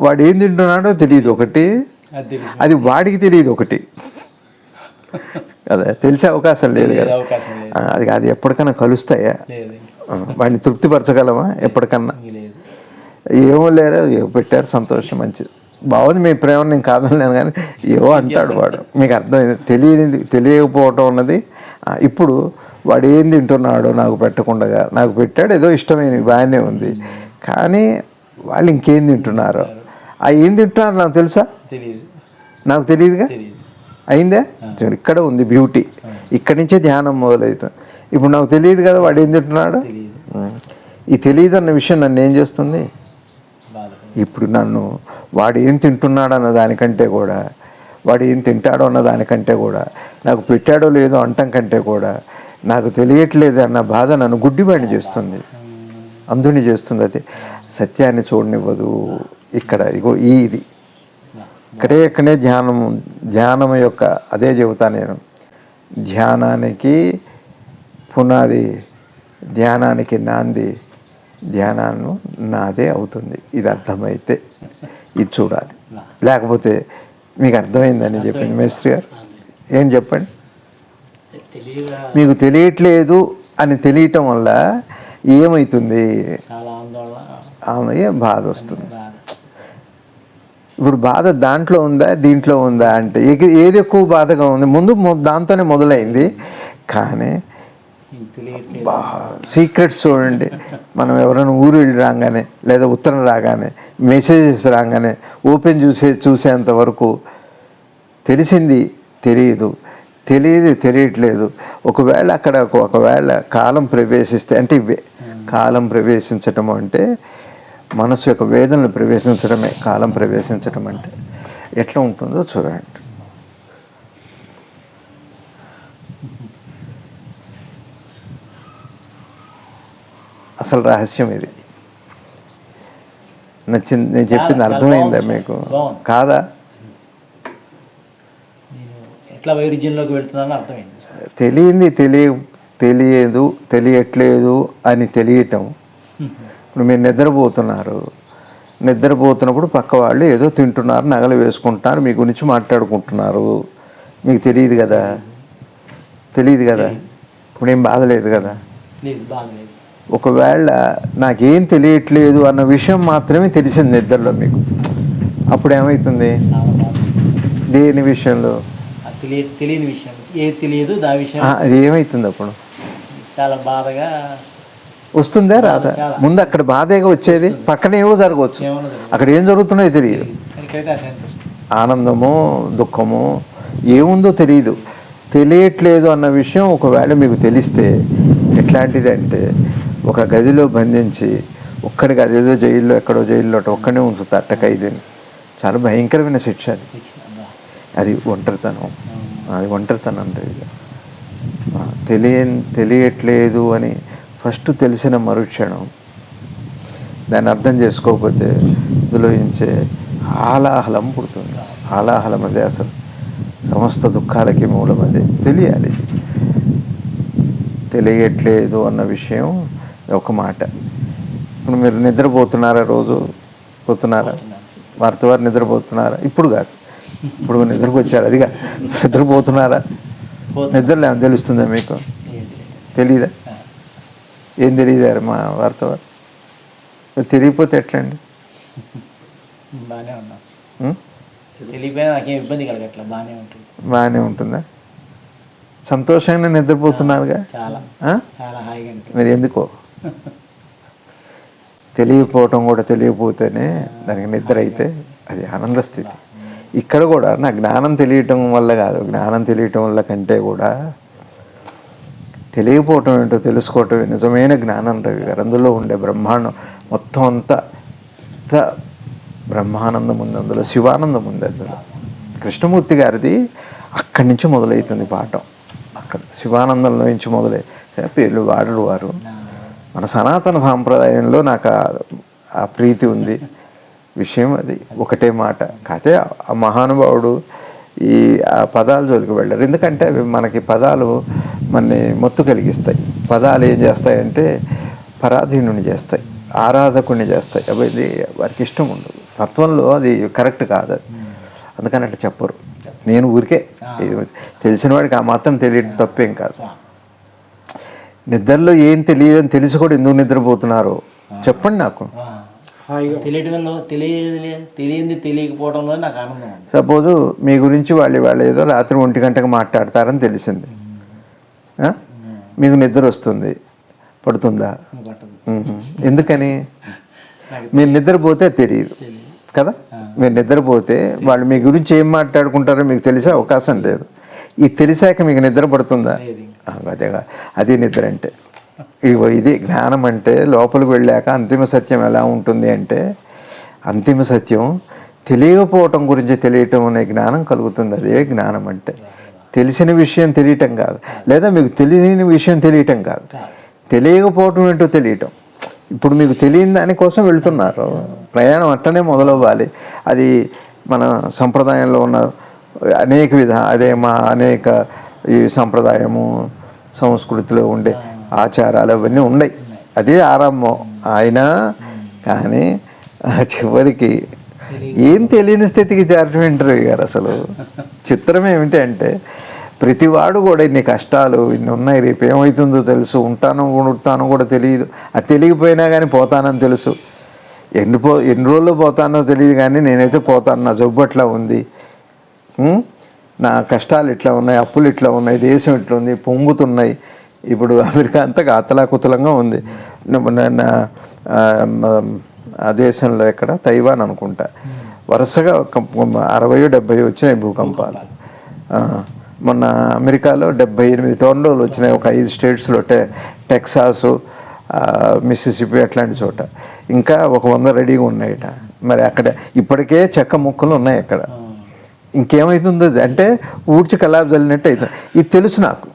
[SPEAKER 1] వాడు ఏం తింటున్నాడో తెలియదు ఒకటి, అది వాడికి తెలియదు ఒకటి కదా. తెలిసే అవకాశం లేదు కదా. అది ఎప్పటికైనా కలుస్తాయా? వాడిని తృప్తిపరచగలమా ఎప్పటికన్నా? ఏమో లేరా, పెట్టారు, సంతోషం, మంచిది, బాగుంది మీ ప్రేమ, నేను కాదనలేను. కానీ ఏవో అంటాడు వాడు. మీకు అర్థమైంది? తెలియకపోవటం ఉన్నది. ఇప్పుడు వాడు ఏం తింటున్నాడో నాకు పెట్టకుండా నాకు పెట్టాడు, ఏదో ఇష్టమైనవి బాగానే ఉంది. కానీ వాళ్ళు ఇంకేం తింటున్నారో, ఏం తింటున్నారు నాకు తెలుసా? నాకు తెలియదుగా. అయిందే? ఇక్కడ ఉంది బ్యూటీ. ఇక్కడి నుంచే ధ్యానం మొదలవుతుంది. ఇప్పుడు నాకు తెలియదు కదా వాడు ఏం తింటున్నాడు. ఈ తెలియదు అన్న విషయం నన్ను ఏం చేస్తుంది? ఇప్పుడు నన్ను వాడు ఏం తింటున్నాడు అన్న దానికంటే కూడా, వాడు ఏం తింటాడో అన్న దానికంటే కూడా, నాకు పెట్టాడో లేదో అంటం కంటే కూడా, నాకు తెలియట్లేదు అన్న బాధ నన్ను గుడ్డివాడిని చేస్తుంది. అంధుని చేస్తుంది అది. సత్యాన్ని చూడనివ్వదు. ఇక్కడ ఇగో ఇది ఇక్కడే ధ్యానం యొక్క అదే చెబుతా నేను. ధ్యానానికి పునాది, ధ్యానానికి నాంది, ధ్యానాన్ని నాదే అవుతుంది. ఇది అర్థమైతే ఇది చూడాలి, లేకపోతే మీకు అర్థమైందని చెప్పింది మేస్త్రి గారు. ఏం చెప్పండి? మీకు తెలియట్లేదు అని తెలియటం వల్ల ఏమవుతుంది? ఏం బాధ వస్తుంది. ఇప్పుడు బాధ దాంట్లో ఉందా దీంట్లో ఉందా అంటే ఏది ఎక్కువ బాధగా ఉంది? ముందు దాంతోనే మొదలైంది. కానీ సీక్రెట్స్ చూడండి, మనం ఎవరైనా ఊరు వెళ్ళి రాగానే లేదా ఉత్తరం రాగానే మెసేజెస్ రాగానే ఓపెన్ చూసేంత వరకు తెలిసింది తెలియట్లేదు. ఒకవేళ కాలం ప్రవేశిస్తే అంటే కాలం ప్రవేశించటం అంటే మనసు యొక్క వేదనలు ప్రవేశించడమే. కాలం ప్రవేశించడం అంటే ఎట్లా ఉంటుందో చూడండి. అసలు రహస్యం ఇది. నచ్చింది? నేను చెప్పింది అర్థమైందా మీకు? కాదా?
[SPEAKER 2] ఎట్లా వైరుధ్యంలోకి వెళ్తున్నానో అర్థమైంది.
[SPEAKER 1] తెలియట్లేదు అని తెలియటం. ఇప్పుడు మీరు నిద్రపోతున్నప్పుడు పక్క వాళ్ళు ఏదో తింటున్నారు, నగలు వేసుకుంటున్నారు, మీ గురించి మాట్లాడుకుంటున్నారు. మీకు తెలియదు కదా. ఇప్పుడు ఏం బాధలేదు కదా. ఒకవేళ నాకేం తెలియట్లేదు అన్న విషయం మాత్రమే తెలిసింది నిద్రలో మీకు. అప్పుడు ఏమవుతుంది? దేని విషయంలో?
[SPEAKER 2] తెలియని విషయం ఏది తెలియదు. దాని విషయం
[SPEAKER 1] అది ఏమవుతుంది? అప్పుడు
[SPEAKER 2] చాలా బాధగా
[SPEAKER 1] వస్తుందా రాదా? ముందు అక్కడ బాధగా వచ్చేది, పక్కన ఏవో జరగవచ్చు, అక్కడ ఏం జరుగుతున్నాయో తెలియదు. ఆనందమో దుఃఖమో ఏముందో తెలియట్లేదు అన్న విషయం ఒకవేళ మీకు తెలిస్తే ఎట్లాంటిదంటే, ఒక గదిలో బంధించి ఒక్కడికి అదేదో ఎక్కడో జైల్లో ఒక్కడే ఉంచుతారు అట్ట ఖైదీని. చాలా భయంకరమైన శిక్ష అది ఒంటరితనం. అంటే తెలియట్లేదు అని ఫస్ట్ తెలిసిన మరుక్షణం దాన్ని అర్థం చేసుకోకపోతే దులోయించే ఆలాహలం పుడుతుంది. ఆలాహలం అదే అసలు సమస్త దుఃఖాలకి మూలం. అదే తెలియాలి. తెలియట్లేదు అన్న విషయం ఒక మాట. ఇప్పుడు మీరు నిద్రపోతున్నారా? రోజు పోతున్నారా? వారు నిద్రపోతున్నారా? ఇప్పుడు కాదు, ఇప్పుడు నిద్రకు వచ్చారు. అదిగా నిద్రపోతున్నారా? నిద్రలో ఏమైనా తెలుస్తుందా మీకు? తెలీదా? ఏం తెలియదారు మా వారితో? తెలియకపోతే ఎట్లండి? బాగానే ఉంటుందా? సంతోషంగా నిద్రపోతున్నారుగా. మీరు ఎందుకో తెలియకపోవటం కూడా తెలియకపోతేనే దానికి నిద్ర అయితే అది ఆనంద స్థితి. ఇక్కడ కూడా నా జ్ఞానం తెలియటం వల్ల కాదు, జ్ఞానం తెలియటం వల్ల కంటే కూడా తెలియకపోవటం ఏంటో తెలుసుకోవటం నిజమైన జ్ఞానం. రవి గారు అందులో ఉండే బ్రహ్మాండం మొత్తం అంతా బ్రహ్మానందం ఉంది, అందులో శివానందం ఉంది. అందులో కృష్ణమూర్తి గారిది అక్కడి నుంచి మొదలవుతుంది పాఠం. అక్కడ శివానందంలో నుంచి పేర్లు వాడరు వారు. మన సనాతన సాంప్రదాయంలో నాకు ఆ ప్రీతి ఉంది. విషయం అది ఒకటే మాట. కాకపోతే ఆ మహానుభావుడు ఆ పదాల జోలికి వెళ్ళారు. ఎందుకంటే అవి మనకి పదాలు మనని మొత్తు కలిగిస్తాయి. పదాలు ఏం చేస్తాయంటే పరాధీనుని చేస్తాయి, ఆరాధకుని చేస్తాయి. అవి వారికి ఇష్టం ఉండదు. తత్వంలో అది కరెక్ట్ కాదు. అది అందుకని అట్లా చెప్పరు. నేను ఊరికే తెలిసిన వాడికి ఆ మాత్రం తెలియడం తప్పేం కాదు. నిద్రలో ఏం తెలియదని తెలిసి కూడా ఎందుకు నిద్రపోతున్నారు చెప్పండి నాకు.
[SPEAKER 2] తెలియకపోవడంలో నాకు ఆనందం.
[SPEAKER 1] సపోజు మీ గురించి వాళ్ళు ఏదో రాత్రి 1 గంటకు మాట్లాడతారని తెలిసింది. మీకు నిద్ర వస్తుంది, పడుతుందా? ఎందుకని? మీరు నిద్రపోతే తెలియదు కదా. మీరు నిద్రపోతే వాళ్ళు మీ గురించి ఏం మాట్లాడుకుంటారో మీకు తెలిసే అవకాశం లేదు. ఇది తెలిసాక మీకు నిద్ర పడుతుందా? అదేగా అది నిద్ర అంటే. ఇది జ్ఞానం అంటే లోపలికి వెళ్ళాక అంతిమ సత్యం ఎలా ఉంటుంది అంటే, అంతిమ సత్యం తెలియకపోవటం గురించి తెలియటం అనే జ్ఞానం కలుగుతుంది. అదే జ్ఞానం అంటే. తెలిసిన విషయం తెలియటం కాదు, లేదా మీకు తెలియని విషయం తెలియటం కాదు, తెలియకపోవటం ఏంటో తెలియటం. ఇప్పుడు మీకు తెలియని దానికోసం వెళ్తున్నారు. ప్రయాణం అట్లనే మొదలవ్వాలి. అది మన సంప్రదాయంలో ఉన్న అనేక ఈ సంప్రదాయము సంస్కృతిలో ఉండే ఆచారాలు అవన్నీ ఉన్నాయి. అదే ఆరంభం. అయినా కానీ చివరికి ఏం తెలియని స్థితికి చేరటం ఇంటర్వ్యూ గారు. అసలు చిత్రం ఏమిటి అంటే ప్రతివాడు కూడా ఇన్ని కష్టాలు ఇన్ని ఉన్నాయి, రేపు ఏమవుతుందో తెలుసు, ఉంటానో కూడా తెలియదు. అది తెలియకపోయినా కానీ పోతానని తెలుసు. ఎన్ని రోజుల్లో పోతానో తెలియదు, కానీ నేనైతే పోతాను. నా జబ్బు అట్లా ఉంది, నా కష్టాలు ఇట్లా ఉన్నాయి, అప్పులు ఇట్లా ఉన్నాయి, దేశం ఇట్లా ఉంది, పొంగుతున్నాయి. ఇప్పుడు అమెరికా అంతా అతలాకుతలంగా ఉంది. ఆ దేశంలో ఎక్కడ తైవాన్ అనుకుంటా వరుసగా 60-70 వచ్చినాయి భూకంపాలు. మొన్న అమెరికాలో 78 టోర్నడోలు వచ్చినాయి ఒక 5 స్టేట్స్లో, టెక్సాసు, మిసిసిపి అట్లాంటి చోట. ఇంకా ఒక 100 రెడీగా ఉన్నాయట. మరి అక్కడ ఇప్పటికే చెక్క ముక్కలు ఉన్నాయి అక్కడ. ఇంకేమవుతుందో అంటే ఊడ్చి కలాబ్ చల్లినట్టు అవుతుంది. ఇది తెలుసు నాకు,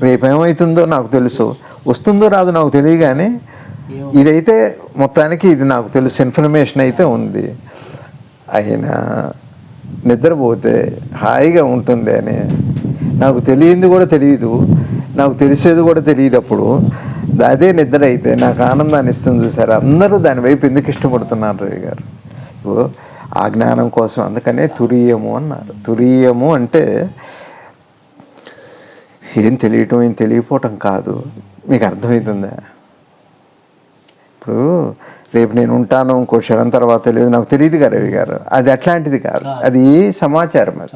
[SPEAKER 1] రేపు ఏమవుతుందో నాకు తెలుసు, వస్తుందో రాదు నాకు తెలియదు, కానీ ఇదైతే మొత్తానికి ఇది నాకు తెలుసు, ఇన్ఫర్మేషన్ అయితే ఉంది. అయినా నిద్రపోతే హాయిగా ఉంటుంది అని నాకు తెలియంది కూడా తెలియదు, నాకు తెలిసేది కూడా తెలియదు. అప్పుడు అదే నిద్ర అయితే నాకు ఆనందాన్ని ఇస్తుంది. చూసారు, అందరూ దాని వైపు ఎందుకు ఇష్టపడుతున్నారు రవి గారు? ఆ జ్ఞానం కోసం. అందుకనే తురీయము అన్నారు. తురీయము అంటే ఏం తెలియటం ఏం తెలియపోవటం కాదు. మీకు అర్థమవుతుందా? ఇప్పుడు రేపు నేను ఉంటాను, ఇంకో క్షణం తర్వాత తెలియదు, నాకు తెలియదు కదా రవి గారు. అది అట్లాంటిది కాదు, అది సమాచారం. అది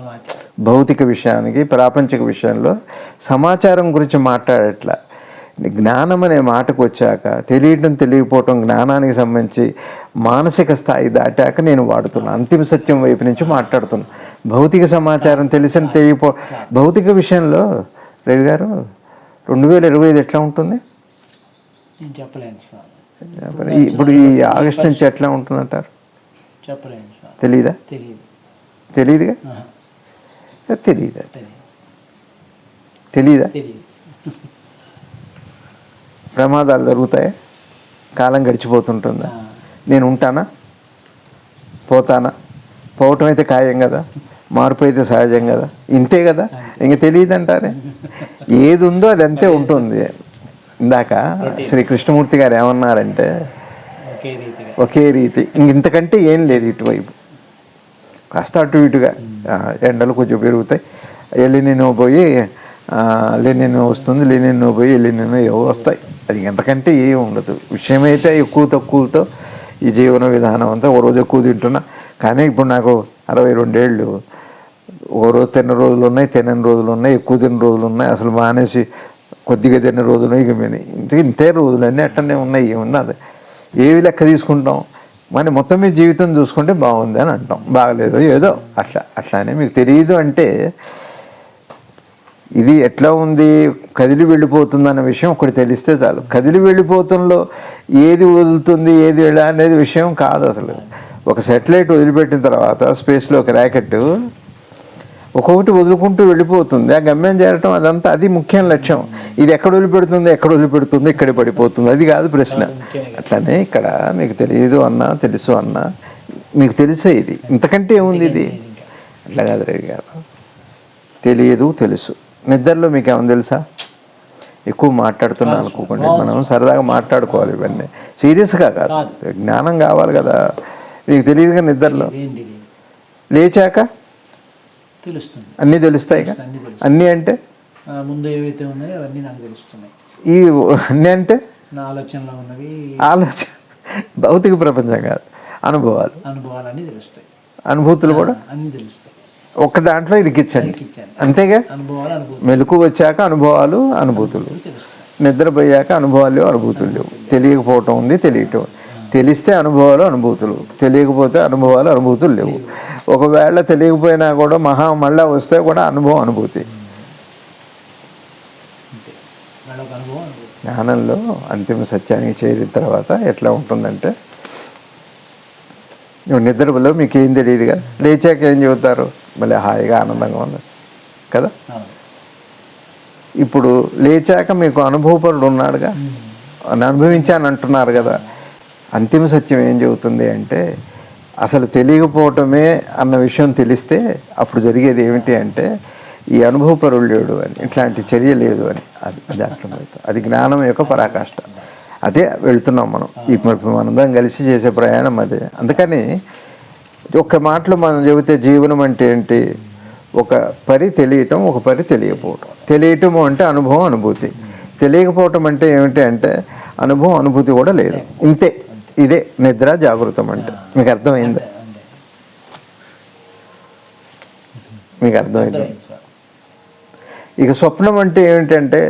[SPEAKER 1] భౌతిక విషయానికి ప్రాపంచిక విషయంలో సమాచారం గురించి మాట్లాడట్లా. జ్ఞానం అనే మాటకు వచ్చాక తెలియటం తెలియకపోవటం జ్ఞానానికి సంబంధించి మానసిక స్థాయి దాటాక నేను వాడుతున్నాను. అంతిమ సత్యం వైపు నుంచి మాట్లాడుతున్నాను. భౌతిక సమాచారం తెలిసిన భౌతిక విషయంలో రవి గారు 2025 ఎట్లా ఉంటుంది ఇప్పుడు? ఈ ఆగస్టు నుంచి ఎట్లా ఉంటుందంటారు? తెలీదా? తెలీదుగా. తెలీదా? ప్రమాదాలు జరుగుతాయా? కాలం గడిచిపోతుంటుందా? నేను ఉంటానా, పోతానా? పోవటం అయితే ఖాయం కదా, మార్పు అయితే సహజం కదా, ఇంతే కదా. ఇంక తెలియదు అంటారే. ఏది ఉందో అది అంతే ఉంటుంది. ఇందాక శ్రీ కృష్ణమూర్తి గారు ఏమన్నారంటే ఒకే రీతి, ఇంతకంటే ఏం లేదు. ఇటువైపు కాస్త అటు ఇటుగా ఎండలు కొంచెం పెరుగుతాయి, ఎల్లినినో పోయి లెనిన్ వస్తుంది, లెనిన్ పోయి ఎల్లినినో ఏవో వస్తాయి. అది ఎంతకంటే ఏమి ఉండదు. విషయమైతే ఎక్కువ తక్కువతో ఈ జీవన విధానం అంతా ఓ రోజు ఎక్కువ తింటున్నా. కానీ ఇప్పుడు నాకు 62 ఏళ్ళు. ఓ రోజు తిన్న రోజులు ఉన్నాయి, తినని రోజులు ఉన్నాయి, ఎక్కువ తిన్న రోజులు ఉన్నాయి, అసలు మానేసి కొద్దిగా తిన్న రోజులు. ఇక ఇంతే రోజులు అన్నీ అట్టనే ఉన్నాయి. ఏమున్నది, ఏవి లెక్క తీసుకుంటాం? మరి మొత్తం మీ జీవితం చూసుకుంటే బాగుంది అని అంటాం, బాగలేదో ఏదో అట్లానే మీకు తెలియదు. అంటే ఇది ఎట్లా ఉంది, కదిలి వెళ్ళిపోతుంది అన్న విషయం ఒకటి తెలిస్తే చాలు. కదిలి వెళ్ళిపోతుంలో ఏది వదులుతుంది ఏది వెళ్ళా అనేది విషయం కాదు అసలు. ఒక శాటిలైట్ వదిలిపెట్టిన తర్వాత స్పేస్లో ఒక ర్యాకెట్ ఒక్కొక్కటి వదులుకుంటూ వెళ్ళిపోతుంది, ఆ గమ్యం చేరటం, అదంతా అది ముఖ్యం లక్ష్యం. ఇది ఎక్కడ వదిలిపెడుతుంది ఇక్కడ పడిపోతుంది, అది కాదు ప్రశ్న. అట్లనే ఇక్కడ మీకు తెలియదు అన్నా తెలుసు అన్నా మీకు తెలిసే ఇది, ఇంతకంటే ఏముంది ఇది? అట్లా కాదు రవి గారు. తెలియదు తెలుసు. నిద్రలో మీకు ఏమైనా తెలుసా? ఎక్కువ మాట్లాడుతున్నా అనుకోకండి, మనం సరదాగా మాట్లాడుకోవాలి. ఇవన్నీ సీరియస్గా కాదు, జ్ఞానం కావాలి కదా. మీకు తెలియదుగా నిద్రలో, లేచాక
[SPEAKER 2] తెలుస్తుంది,
[SPEAKER 1] అన్నీ తెలుస్తాయి. అన్నీ అంటే
[SPEAKER 2] ముందు ఏవైతే ఉన్నాయో అవన్నీ నాకు తెలుస్తున్నాయి.
[SPEAKER 1] ఈ అన్నీ అంటే
[SPEAKER 2] నా ఆలోచనలో ఉన్నవి,
[SPEAKER 1] ఆలోచన భౌతిక ప్రపంచం కాదు,
[SPEAKER 2] అనుభవాలన్నీ తెలుస్తాయి.
[SPEAKER 1] అనుభూతులు కూడా
[SPEAKER 2] అన్నీ తెలుస్తాయి.
[SPEAKER 1] ఒక్క దాంట్లో ఇరికిచ్చండి అంతేగా. మెలకు వచ్చాక అనుభవాలు అనుభూతులు, నిద్రపోయాక అనుభవాలు అనుభూతులు లేవు. తెలియకపోవటం ఉంది, తెలియటం. తెలిస్తే అనుభవాలు అనుభూతులు, తెలియకపోతే అనుభవాలు అనుభూతులు లేవు. ఒకవేళ తెలియకపోయినా కూడా మళ్ళా వస్తే కూడా అనుభవం అనుభూతి. జ్ఞానంలో అంతిమ సత్యానికి చేరిన తర్వాత ఎట్లా ఉంటుందంటే, నిద్రలో మీకు ఏం తెలియదు కదా, లేచాక ఏం చెబుతారు? మళ్ళీ హాయిగా ఆనందంగా ఉంది కదా. ఇప్పుడు లేచాక మీకు అనుభవపరుడు ఉన్నాడుగా, అని అనుభవించాను అంటున్నారు కదా. అంతిమ సత్యం ఏం చెబుతుంది అంటే అసలు తెలియకపోవటమే అన్న విషయం తెలిస్తే అప్పుడు జరిగేది ఏమిటి అంటే ఈ అనుభవపరులు లేడు అని, ఇట్లాంటి చర్య లేదు అని, అది అర్థమవుతుంది. అది జ్ఞానం యొక్క పరాకాష్ట. అదే వెళ్తున్నాం మనం ఇప్పుడు మనందరం కలిసి చేసే ప్రయాణం అదే. అందుకని ఒక్క మాటలో మనం చెబితే జీవనం అంటే ఏంటి, ఒక పరి తెలియటం, ఒక పరి తెలియకపోవటం. తెలియటము అంటే అనుభవం, అనుభూతి. తెలియకపోవటం అంటే ఏమిటి అంటే అనుభవం, అనుభూతి కూడా లేదు. ఇంతే, ఇదే నిద్ర జాగృతం అంటే. మీకు అర్థమైందా? మీకు అర్థమైందా? ఇక స్వప్నం అంటే ఏమిటంటే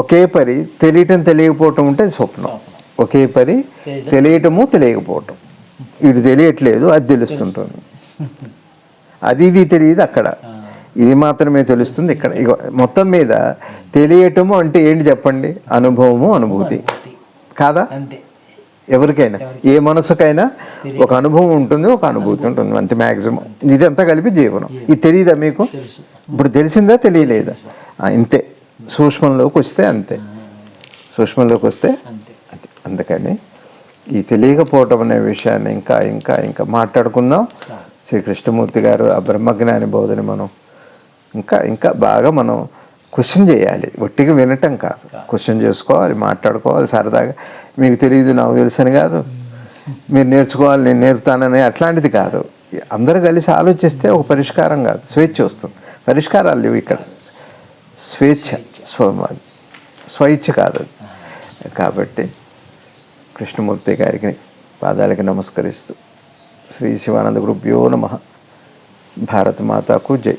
[SPEAKER 1] ఒకే పరి తెలియటం, తెలియకపోవటం ఉంటే స్వప్నం. ఒకే పరి తెలియటము, తెలియకపోవటం. ఇది తెలియట్లేదు, అది తెలుస్తుంటుంది. అది ఇది తెలియదు అక్కడ, ఇది మాత్రమే తెలుస్తుంది ఇక్కడ. ఇక మొత్తం మీద తెలియటము అంటే ఏంటి చెప్పండి? అనుభవము, అనుభూతి కాదా? ఎవరికైనా, ఏ మనసుకైనా ఒక అనుభవం ఉంటుంది, ఒక అనుభూతి ఉంటుంది, అంతే మ్యాక్సిమం. ఇదంతా కలిపి జీవనం. ఇది తెలియదా మీకు? ఇప్పుడు తెలిసిందా, తెలియలేదా? ఇంతే. సూక్ష్మంలోకి వస్తే అంతే, సూక్ష్మంలోకి వస్తే అంతే. అందుకని ఈ తెలియకపోవటం అనే విషయాన్ని ఇంకా ఇంకా ఇంకా మాట్లాడుకుందాం. శ్రీ కృష్ణమూర్తి గారు ఆ బ్రహ్మజ్ఞాని బోధని మనం ఇంకా ఇంకా బాగా మనం క్వశ్చన్ చేయాలి. ఒట్టిగా వినటం కాదు, క్వశ్చన్ చేసుకోవాలి, మాట్లాడుకోవాలి సరదాగా. మీకు తెలియదు, నాకు తెలుసని కాదు, మీరు నేర్చుకోవాలి, నేను నేర్పుతానని అట్లాంటిది కాదు. అందరూ కలిసి ఆలోచిస్తే ఒక పరిష్కారం కాదు, స్వేచ్ఛ వస్తుంది. పరిష్కారాలు లేవు ఇక్కడ, స్వేచ్ఛ, స్వయిచ్ఛ కాదు. కాబట్టి కృష్ణమూర్తి గారికి పాదాలకి నమస్కరిస్తూ శ్రీ శివానంద గురుభ్యో నమః. భారత మాతాకు జై.